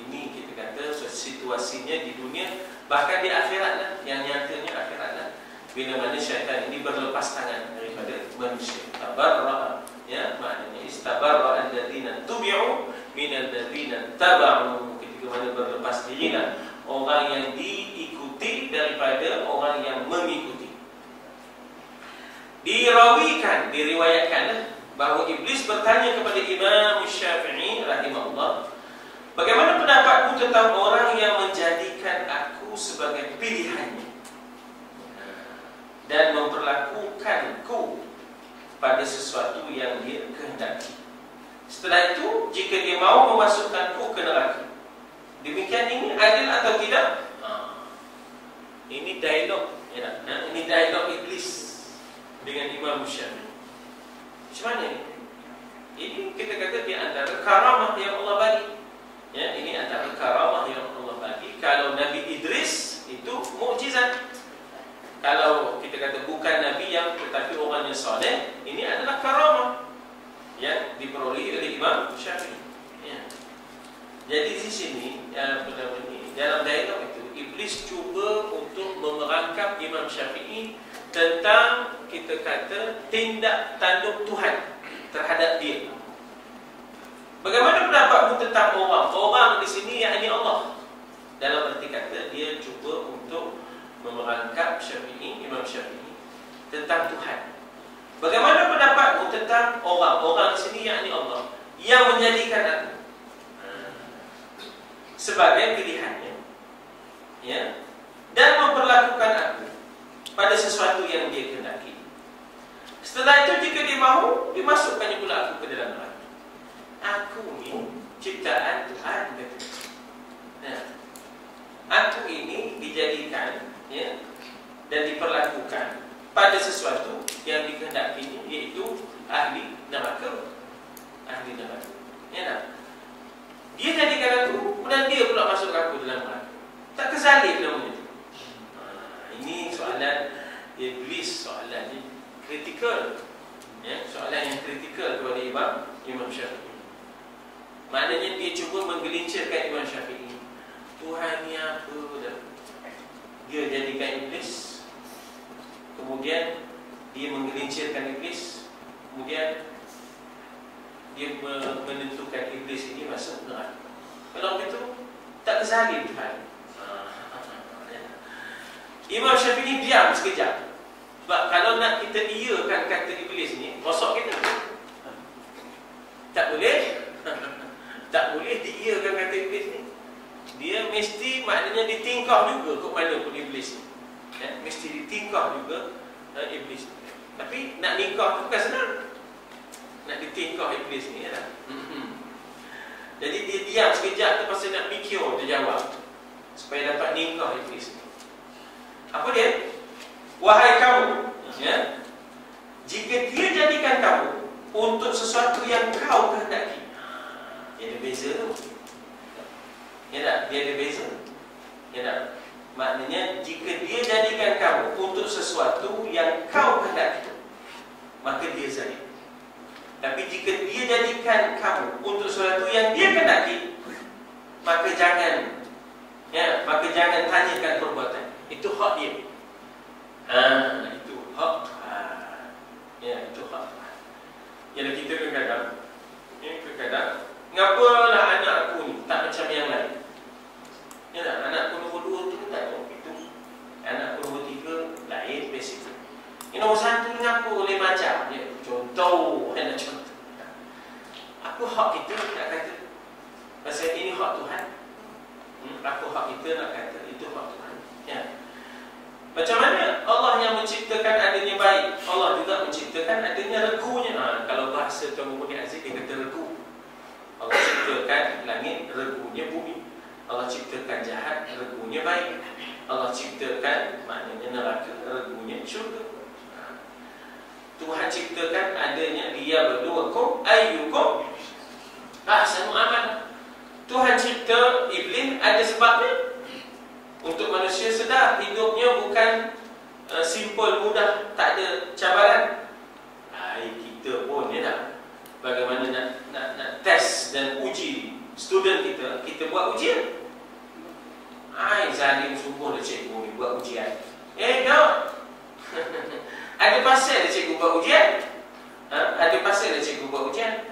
Ini kita kata situasinya di dunia, bahkan di akhirat lah, yang nyatanya akhirat lah. Bila mana syaitan ini berlepas tangan daripada manusia. Tabarra'a, ya, maknanya istabarra'a alladziina tubi'u minal ladziina taba'u. Ketika mana berlepas dirilah orang yang diikuti daripada orang yang mengikuti. Diriwayatkan bahawa iblis bertanya kepada Imam Syafi'i rahimahullah, bagaimana pendapatmu tentang orang yang menjadikan aku sebagai pilihannya dan memperlakukanku pada sesuatu yang dia kehendaki. Setelah itu, jika dia mau memasukkanku ke neraka, demikian ini adil atau tidak? Ini dialog, ya, ini dialog iblis dengan Imam Syafi'i. Macam mana ini? Ini kita kata di antara karamah yang Allah bagi. Ya, ini antara karamah yang Allah bagi. Kalau Nabi Idris itu mukjizat. Kalau kita kata bukan Nabi yang tetapi orang yang soleh, ini adalah karamah yang diperolehi oleh Imam Syafi'i. Ya. Jadi di sini dalam dialog itu, iblis cuba untuk memerangkap Imam Syafi'i tentang kita kata tindak tanduk Tuhan terhadap dia. Bagaimana pendapatmu tentang orang? Orang di sini yakni Allah. Dalam arti kata dia cuba untuk memerangkap Syafi'i, Imam Syafi'i tentang Tuhan. Bagaimana pendapatmu tentang orang? Orang di sini yakni Allah yang menjadikan aku sebagai pilihannya, ya, dan memperlakukan aku pada sesuatu yang dia kehendaki. Setelah itu jika dia mahu, dimasukkannya pula aku ke dalam neraka. Aku ini ciptaan Tuhan, ya. Aku ini dijadikan, ya, dan diperlakukan pada sesuatu yang dikehendakinya, iaitu ahli neraka. Ahli neraka, ya, tak? Dia jadikan aku, kemudian dia pula masuk aku dalam neraka. Tak kezalim namanya. Ini soalan iblis, soalan ini kritikal, ya, soalan yang kritikal kepada Imam Syafi'i. Maknanya dia cuba menggelincirkan Imam Syafi'i. Tuhan ni apa dah? Dia jadikan iblis, kemudian dia menggelincirkan iblis, kemudian dia menentukan iblis ini masuk neraka. Kalau begitu tak kezalim Tuhan. Imam Syafi'i diam sekejap. Sebab kalau nak kita iakan kata iblis ni, rosak kita. Tak boleh. Tak boleh diiakan kata iblis ni. Dia mesti maknanya ditingkah juga ke mana pun iblis ni, ya? Mesti ditingkah juga iblis ni. Tapi nak nikah tu bukan senang. Nak ditingkah iblis ni, ya? Jadi dia diam sekejap tu pasal nak mikir dia jawab supaya dapat nikah iblis ni. Apa dia? Wahai kamu, ya, jika dia jadikan kamu untuk sesuatu yang kau kehendaki, dia ada beza tu, ya tak? Dia ada beza, ya tak? Maknanya jika dia jadikan kamu untuk sesuatu yang kau kehendaki, maka dia zalim. Tapi jika dia jadikan kamu untuk sesuatu yang dia kehendaki, maka jangan, ya, maka jangan tanyakan perbuatan. Itu hak dia. Itu hak Tuhan. Ya, itu hak Tuhan. Jadi kita kadang-kadang ngapalah anak aku ni tak macam yang lain. Ya tak? Anak aku nombor 2 tu tak nombor itu. Anak aku nombor 3 lain basic. Yang nombor 1 ngapa boleh macam? Ya, contoh, anak contoh. Apa hak kita nak kata pasal ini hak Tuhan? Apa hak kita nak kata itu hak Tuhan? Ya. Macam mana Allah yang menciptakan adanya baik, Allah juga menciptakan adanya regunya. Kalau bahasa Tuan Muhammad Aziz, dia kata regu. Allah ciptakan langit, regunya bumi. Allah ciptakan jahat, regunya baik. Allah ciptakan maknanya neraka, regunya syurga. Tuhan ciptakan adanya dia berduakum ayyukum ahsanu amal. Tuhan cipta iblis ada sebabnya. Untuk manusia sedar hidupnya bukan simple, mudah, tak ada cabaran. Kita pun ya tak? Bagaimana nak test dan uji student kita buat ujian. Zalim sungguh dia cikgu ni buat ujian. Tak. Ada pasal dia cikgu buat ujian. Ada pasal dia cikgu buat ujian.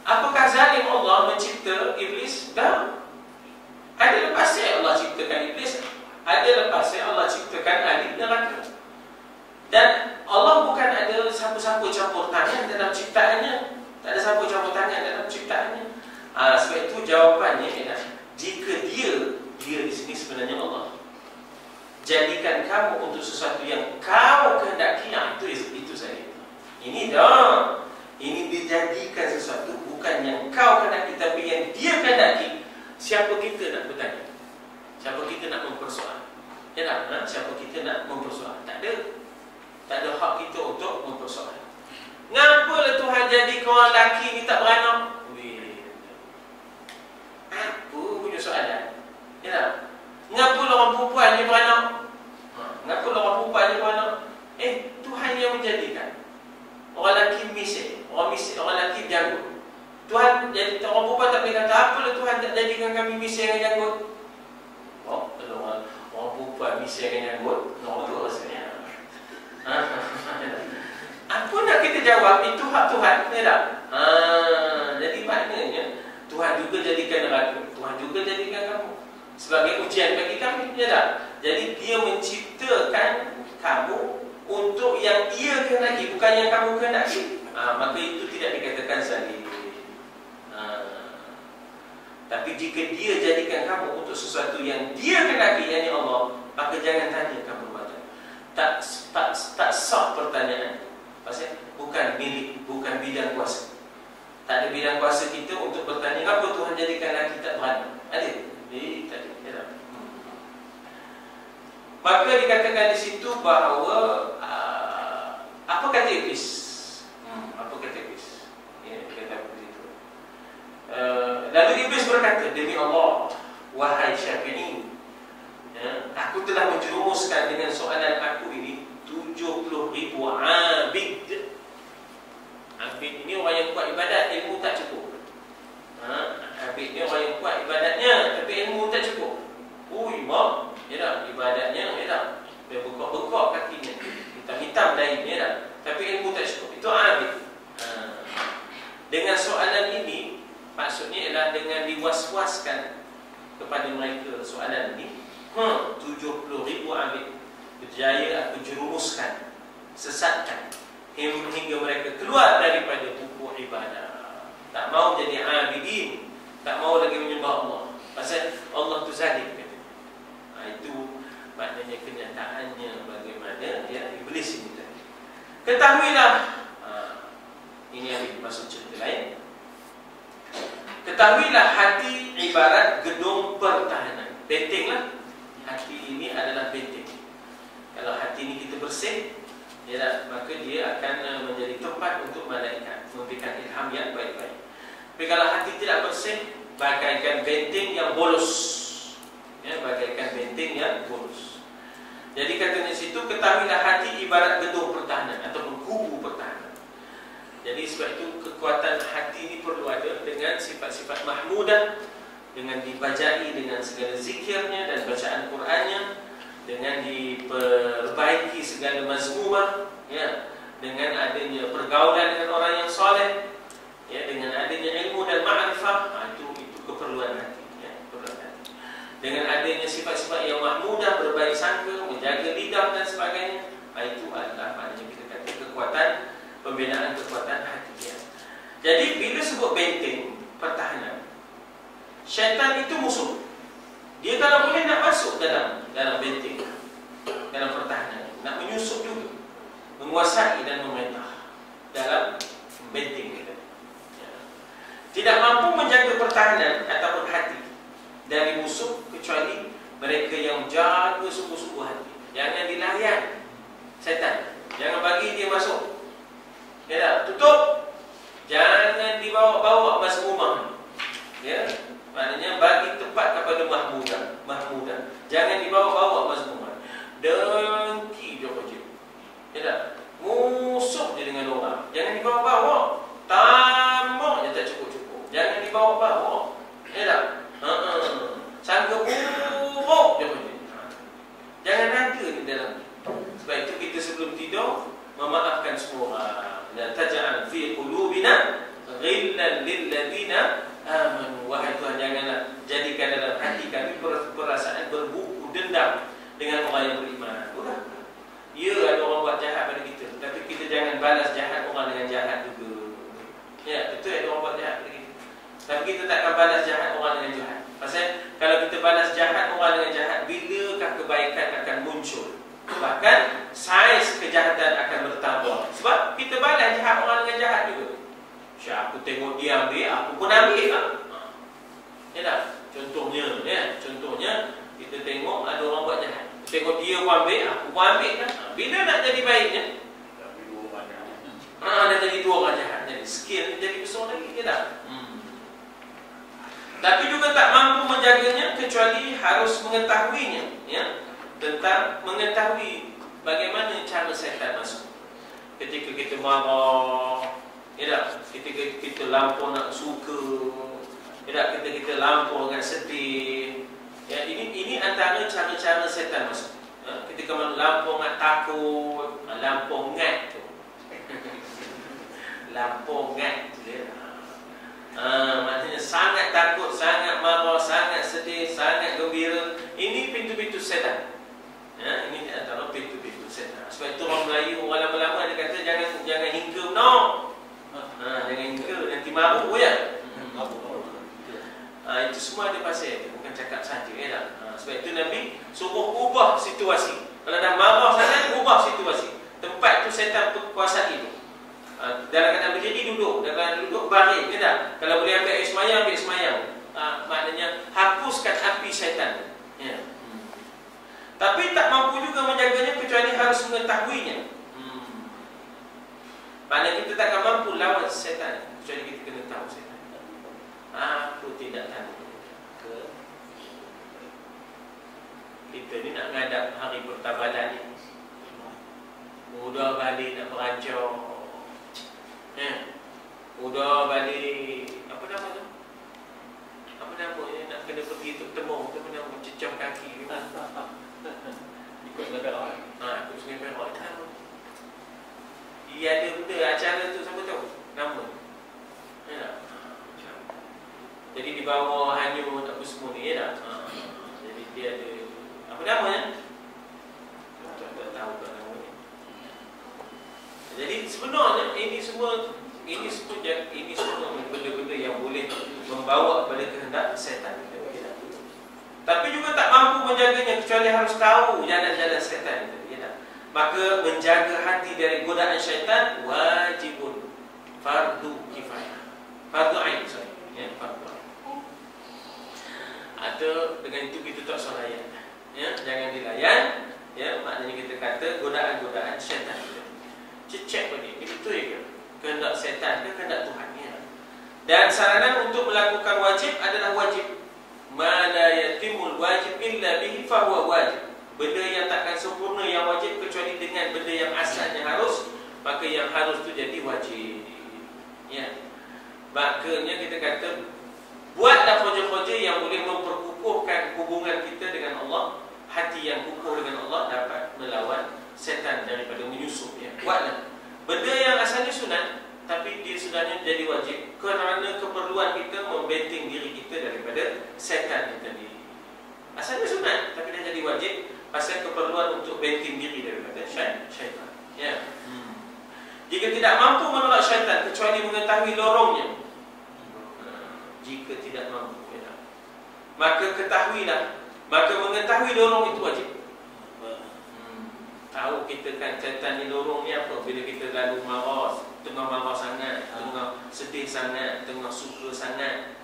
Apakah zalim Allah mencipta iblis? Tak. Ada lepasnya Allah ciptakan iblis, ada lepasnya Allah ciptakan ahli neraka. Dan Allah bukan ada siapa-siapa campur tangan dalam ciptaannya. Tak ada siapa campur tangan dalam ciptaannya. Sebab itu jawapannya ialah jika dia di sini sebenarnya Allah jadikan kamu untuk sesuatu yang kau kehendaki, itu saya. Ini dah. Ini dijadikan sesuatu bukan yang kau kehendaki tapi yang dia kehendaki. Siapa kita nak bertanya? Siapa kita nak mempersoal? Ya tak? Siapa kita nak mempersoal? Tak ada. Tak ada hak kita untuk mempersoal. Ngapalah Tuhan jadi orang lelaki ni tak beranak? Apa punya soalan? Ya tak? Ngapalah orang perempuan ni beranak? Ngapalah orang perempuan ni beranak? Tuhan yang menjadikan. Orang lelaki misik, orang lelaki janggut. Tuhan jadi orang perempuan tak boleh kata apalah Tuhan tak jadikan kami misai dengan janggut. Kalau orang perempuan misai dengan janggut, normal rasanya. Apa nak kita jawab? Itu hak Tuhan, ya tak? Jadi maknanya Tuhan juga jadikan neraka, Tuhan juga jadikan kamu sebagai ujian bagi kami, ya tak? Jadi dia menciptakan kamu untuk yang ia kehendaki, bukan yang kamu kehendaki. Maka itu tidak dikatakan zalim. Tapi jika dia jadikan kamu untuk sesuatu yang dia kehendaki, yakni Allah, maka jangan tanya kamu buat. Tak sah pertanyaan. Pasal bukan bidang kuasa. Tak ada bidang kuasa kita untuk bertanya apa Tuhan jadikan lelaki tak beranak. Ada? Tak ada. Maka dikatakan di situ bahawa apa kata iblis? Apa kata iblis? Kata begitu. Lalu iblis berkata, demi Allah, wahai Syafi'i, aku telah menjerumuskan dengan soalan aku ini 70,000 abid. Abid ini orang yang kuat ibadat, ilmu tak cukup. Abid ni orang yang kuat ibadatnya, tapi ilmu tak cukup. Mak, ya tak? Ibadatnya, ya tak? Dia bekok-bekok kakinya, hitam-hitam dahinya, ya tak? Tapi ilmu tak cukup. Itu abid. Dengan soalan ini, maksudnya ialah dengan diwas-waskan kepada mereka soalan ini, 70,000 abid berjaya aku jerumuskan, sesatkan hingga mereka keluar daripada buku ibadah. Tak mau jadi abidin, tak mau lagi menyembah Allah. Pasal Allah tu zalim. Itu maknanya kenyataannya bagaimana iblis ini tadi. Ketahuilah, ini yang dimaksud cerita lain. Ketahuilah hati ibarat gedung pertahanan. Bentenglah. Hati ini adalah benteng. Kalau hati ini kita bersih, maka dia akan menjadi tempat untuk malaikat memberikan ilham yang baik-baik. Tapi kalau hati tidak bersih, bagaikan benteng yang bolos. Bagaikan benteng yang bolos. Jadi katanya situ, ketahuilah hati ibarat gedung pertahanan ataupun kubu pertahanan. Jadi sebab itu kekuatan hati ini perlu ada dengan sifat-sifat mahmudah, dengan dibajai dengan segala zikirnya dan bacaan Qurannya, dengan diperbaiki segala mazmumah, ya, dengan adanya pergaulan dengan orang yang soleh, ya, dengan adanya ilmu dan ma'rifah, itu keperluan hati, ya, keperluan hati. Dengan adanya sifat-sifat yang mahmudah, berbaik sangka, menjaga lidah dan sebagainya, itu adalah maknanya kita kata kekuatan pembinaan kekuatan hati, ya. Jadi bila sebut benteng pertahanan, syaitan itu musuh. Dia kalau boleh nak masuk dalam benteng, dalam pertahanan, nak menyusup juga, menguasai dan memerintah dalam benteng kita, ya. Tidak mampu menjaga pertahanan ataupun hati dari musuh kecuali mereka yang jaga sungguh-sungguh hati. Jangan dilayan syaitan, jangan bagi dia masuk, ya, tutup. Jangan dibawa-bawa mazmumah, ya, maknanya bagi tempat kepada mahmudah. Jangan dibawa-bawa mazmumah. Dengki dia kerja, ya tak? Musuh dia dengan orang, jangan dibawa-bawa. Tamak dia tak cukup-cukup, jangan dibawa-bawa, ya tak? Sangka buruk dia kerja, jangan ada di dalam. Sebab itu kita sebelum tidur memaafkan semua orang. La taj'al fi qulubina ghillan lil ladzina amanu. Wahai Tuhan, janganlah jadikan dalam hati kami perasaan berbuku dendam dengan orang yang beriman. Udah. Ya, ada orang buat jahat pada kita, tapi kita jangan balas jahat orang dengan jahat juga. Ya, betul, ada orang buat jahat pada kita, tapi kita takkan balas jahat orang dengan jahat. Pasal kalau kita balas jahat orang dengan jahat, bilakah kebaikan akan muncul? Bahkan saiz kejahatan akan bertambah. Sebab kita balas jahat orang dengan jahat juga. Aku tengok dia ambil, aku pun ambil lah. Ya tak? Contohnya, ya, contohnya kita tengok ada orang buat jahat, tengok dia pun ambil, aku pun ambil lah. Bila nak jadi baiknya? Dah jadi dua orang jahat, jadi skill jadi besar lagi, ya tak? Tapi juga tak mampu menjaganya kecuali harus mengetahuinya, ya, tentang mengetahui bagaimana cara syaitan masuk. Ketika kita marah, ya tak? Ketika kita lampau nak suka, ya tak? Ketika kita lampau dengan sedih, ya, ini antara cara-cara syaitan masuk, ya? Ketika lampau nak takut, lampau ngat tu. Lampau ngat, ya. Maksudnya sangat takut, sangat marah, sangat sedih, sangat gembira. Ini pintu-pintu syaitan. Ya, ini antara pintu-pintu syaitan. Sebab itu orang Melayu, orang lama-lama dia kata jangan hingga, no. Jangan hingga, nanti maru, ya. Itu semua ada pasal, bukan cakap saja, ya tak? Sebab itu Nabi suruh ubah situasi. Kalau dah marah sangat, ubah situasi. Tempat tu syaitan kuasai tu. Dalam keadaan berdiri duduk, dalam keadaan duduk baring, ya tak? Kalau boleh ambil air semayang, ambil semayang. Maknanya hapuskan api syaitan, ya. Tapi tak mampu juga menjaganya kecuali harus mengetahuinya. Maknanya kita takkan mampu lawan syaitan kecuali kita kena tahu syaitan. Aku tidak tahu. Kita ni nak ngadap hari pertabalan ni, mudah balik nak merancang, ya. Mudah balik, apa nama tu? Apa nama ni, nak kena pergi untuk temu, tu nama mencecah kaki. Ikut Sungai Perak. Ikut Sungai Perak tahu. Dia ada benda acara tu, siapa tahu nama? Ya. Jadi di bawah hanyut apa semua ni, ya tak? Jadi dia ada apa namanya? Tak tahu tak namanya. Jadi sebenarnya ini semua benda-benda yang boleh membawa kepada kehendak syaitan. Tapi juga tak mampu menjaganya kecuali harus tahu jalan-jalan syaitan, ya tak? Maka menjaga hati dari godaan syaitan wajibun, fardu kifayah, fardu ain, ya, fardu ain. Atau dengan itu kita tak salah, ya, jangan dilayan, ya. Maknanya kita kata godaan-godaan syaitan. Cek balik, betul ke kehendak syaitan ke kehendak Tuhan, ya. Dan saranan untuk melakukan wajib adalah wajib. Ma la yatimul wajib illa bihi fahuwa wajib. Benda yang takkan sempurna yang wajib kecuali dengan benda yang asalnya harus, maka yang harus tu jadi wajib, ya. Makanya kita kata buatlah kerja-kerja yang boleh memperkukuhkan hubungan kita dengan Allah hati yang kukuh dengan Allah dapat melawan setan daripada menyusup. Buatlah benda yang asalnya sunat, tapi dia sebenarnya jadi wajib kerana keperluan kita membenting diri kita daripada setan itu tadi. Asalnya sunat, tapi dia jadi wajib pasal keperluan untuk benting diri daripada syaitan. Jika tidak mampu menolak syaitan kecuali mengetahui lorongnya, jika tidak mampu, maka ketahuilah, maka mengetahui lorong itu wajib. Tahu kita kan syaitan ni lorong ni apa? Bila kita lalu marah, tengah marah sangat, tengah sedih sangat, tengah suka sangat,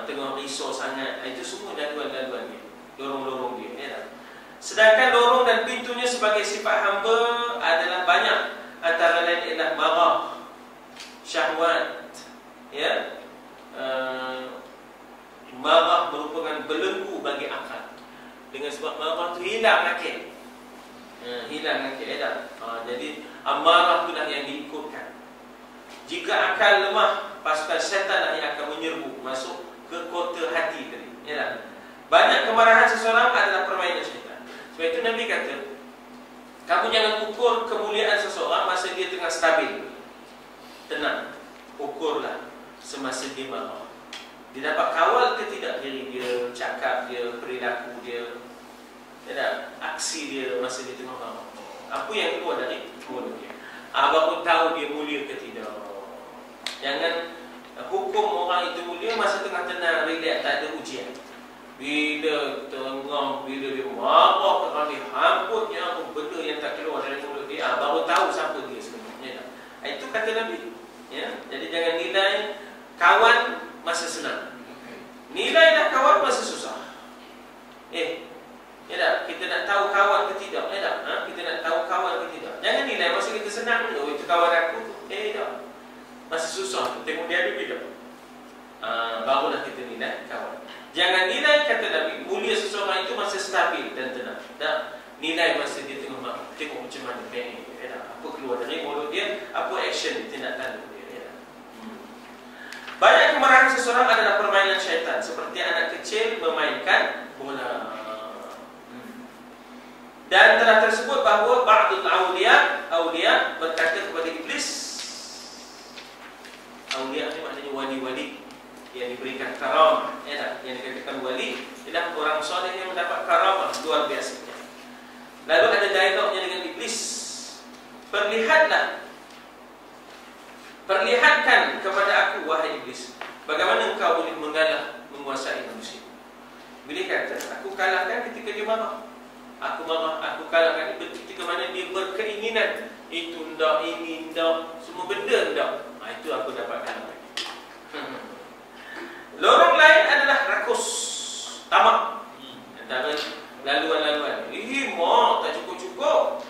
tengah risau sangat, itu semua laluan-laluan dia, lorong-lorong dia, Sedangkan lorong dan pintunya sebagai sifat hamba adalah banyak. Antara lain ialah marah, syahwat, marah merupakan belenggu bagi akal. Dengan sebab marah tu hilang akal. Hilang akal, jadi amarah itulah yang diikutkan. Jika akal lemah, pasukan syaitan lah yang akan menyerbu masuk ke kota hati tadi. Banyak kemarahan seseorang adalah permainan syaitan. Sebab itu Nabi kata, kamu jangan ukur kemuliaan seseorang masa dia tengah stabil, tenang. Ukurlah semasa dia marah. Dia dapat kawal ke tidak diri dia, cakap dia, perilaku dia, aksi dia masa dia tengah marah. Apa yang keluar dari mulut dia, baru tahu dia mulia ke tidak. Jangan hukum orang itu mulia masa tengah tenang, relax, tak ada ujian. Bila dia marah kerana hamputnya benda yang tak keluar dari mulut dia, baru tahu siapa dia sebenarnya. Itu kata Nabi. Jadi jangan nilai kawan masa senang, nilailah kawan masa susah. Kita nak tahu kawan ke tidak? Kita nak tahu kawan ke tidak? Jangan nilai masa kita senang, itu kawan aku. Masa susah, tengok dia ada tidak? Barulah kita nilai kawan. Jangan nilai, kata Nabi, mulia seseorang itu masa stabil dan tenang. Nilai masa dia tengah marah. Tengok macam mana apa keluar dari mulut dia, apa action, tindakan dia. Banyak kemarahan seseorang adalah permainan syaitan, seperti anak kecil memainkan bola. Dan telah tersebut bahawa ba'dul awliya berkata kepada iblis. Awliya ni maknanya wali-wali yang diberikan karamah, yang dikatakan wali ialah orang soleh yang mendapat karamah luar biasa. Lalu ada dialognya dengan iblis. Perlihatkan kepada aku, wahai iblis, bagaimana engkau boleh menguasai manusia. Iblis kata, aku kalahkan ketika dia marah. Aku kalahkan ketika mana dia berkeinginan. Itu ndak, ini ndak, semua benda ndak. Itu aku dapatkan. Lorong lain adalah rakus, tamak. Antara laluan-laluan. Mak, tak cukup-cukup.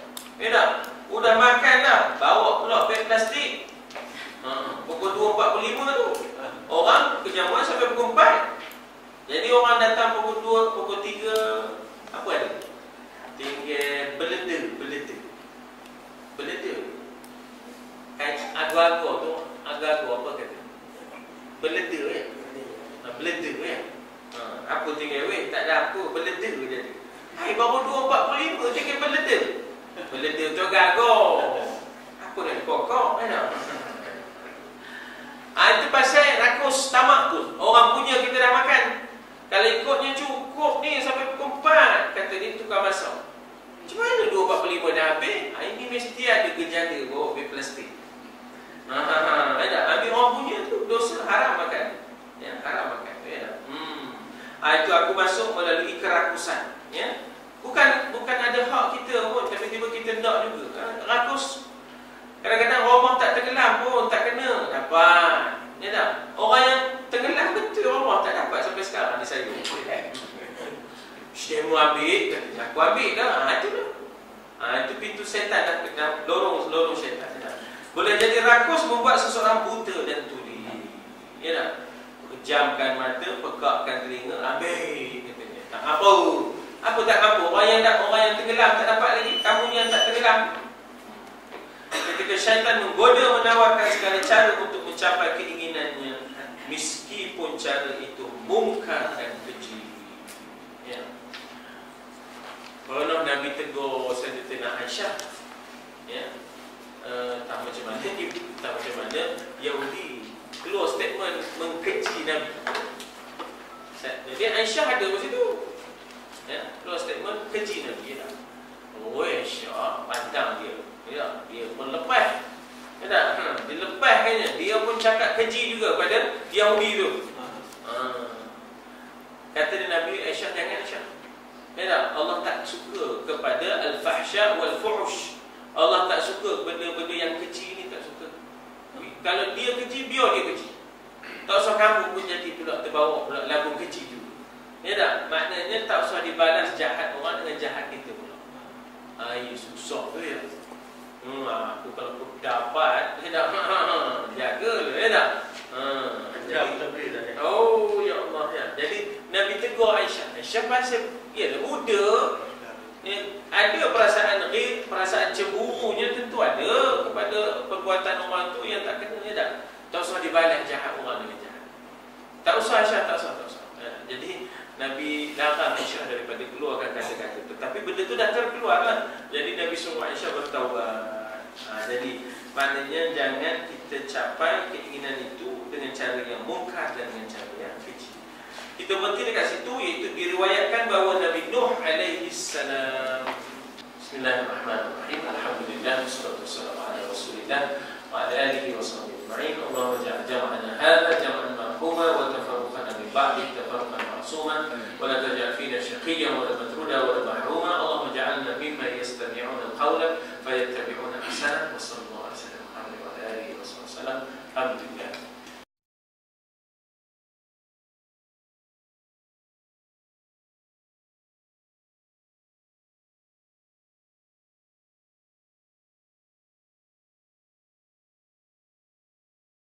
Udah makan dah, bawa pula beg plastik. Pukul 2.45 tu. Orang kejamuan sampai pukul 4. Jadi orang datang pukul 2, pukul 3, apa ada? Tinggal beleda. Agak-agak tu, apa kata? Beleda apa tinggal tak ada apa, beleda jadi. Baru 2.45 tinggal beleda tu agak-agak. Apa nak kokok itu pasal rakus tamak tu. Orang punya kita dah makan. Kalau ikutnya cukup ni sampai pukul 4, kata dia tukar masak. Macam mana 2.45 dah habis? Ini mesti ada gejala bawa beg plastik. Ambil orang punya tu dosa, haram makan. Haram makan. Itu aku masuk melalui kerakusan. Bukan ada hak kita pun, tapi tiba kita nak juga. Rakus. Kadang-kadang rumah tak tenggelam pun tak kena. Dapat. Orang yang tenggelam betul rumah tak dapat sampai sekarang di saya. Dia mau ambil, aku ambil dah. Itu dah. Itu pintu setan dah, lorong setan. Boleh jadi rakus membuat seseorang buta dan tuli. Pejamkan mata, pekakkan telinga, ambil katanya. Tak apa. Apa tak apa? Orang yang tenggelam tak dapat lagi. Kamu yang tak tenggelam. Ketika syaitan menggoda, menawarkan segala cara untuk mencapai keinginannya, meskipun cara itu mungkar dan keji. Pernah Nabi tegur Sayyidatina Aisyah, ya, tak macam mana Yahudi keluar statement mengkeji Nabi. Jadi Aisyah ada kat situ, ya, keluar statement keji Nabi. Ya. Oh, Aisyah pandang dia, ya, dia pun lepas, ya tak? Dia lepaskannya, dia pun cakap keji juga pada Yahudi tu. Kata dia Nabi, Aisyah jangan Aisyah. Ya tak? Allah tak suka kepada al-fahsya wal-fuhush. Allah tak suka benda-benda yang keji ni, tak suka. Kalau dia keji, biar dia keji. Tak usah kamu pun jadi pula terbawa pula labung keji juga. Ya tak? Maknanya tak usah dibalas jahat orang dengan jahat kita pula. Susah tu ya. Aku kalau aku dapat, ya tak? Jaga lah, ya tak? Oh ya Allah ya. Jadi Nabi tegur Aisyah. Aisyah pasal ialah muda, ya, ada perasaan cemburunya tentu ada kepada perbuatan orang tu yang tak kena, ya tak? Tak usah dibalas jahat orang dengan jahat. Tak usah Aisyah, tak usah. Ya, jadi Nabi larang Aisyah daripada keluarkan kata-kata tu. Tapi benda tu dah terkeluar lah. Jadi Nabi suruh Aisyah bertaubat. Jadi maknanya jangan kita capai keinginan itu dengan cara yang mungkar dan dengan cara yang keji. Kita berhenti dekat situ, iaitu diriwayatkan bahawa Nabi Nuh alaihi salam. Bismillahirrahmanirrahim. Alhamdulillah wassalatu wassalamu ala Rasulillah wa ala alihi washabbihi ajma'in. Allahumma ja'al jam'ana hadza jam'an marhuma wa tafarruqana min ba'di tafarruqan ma'suma wa la taj'al fina shaqiyyan wa la matruda wa la mahruma. Allahumma ja'alna mimman yastami'una al-qawla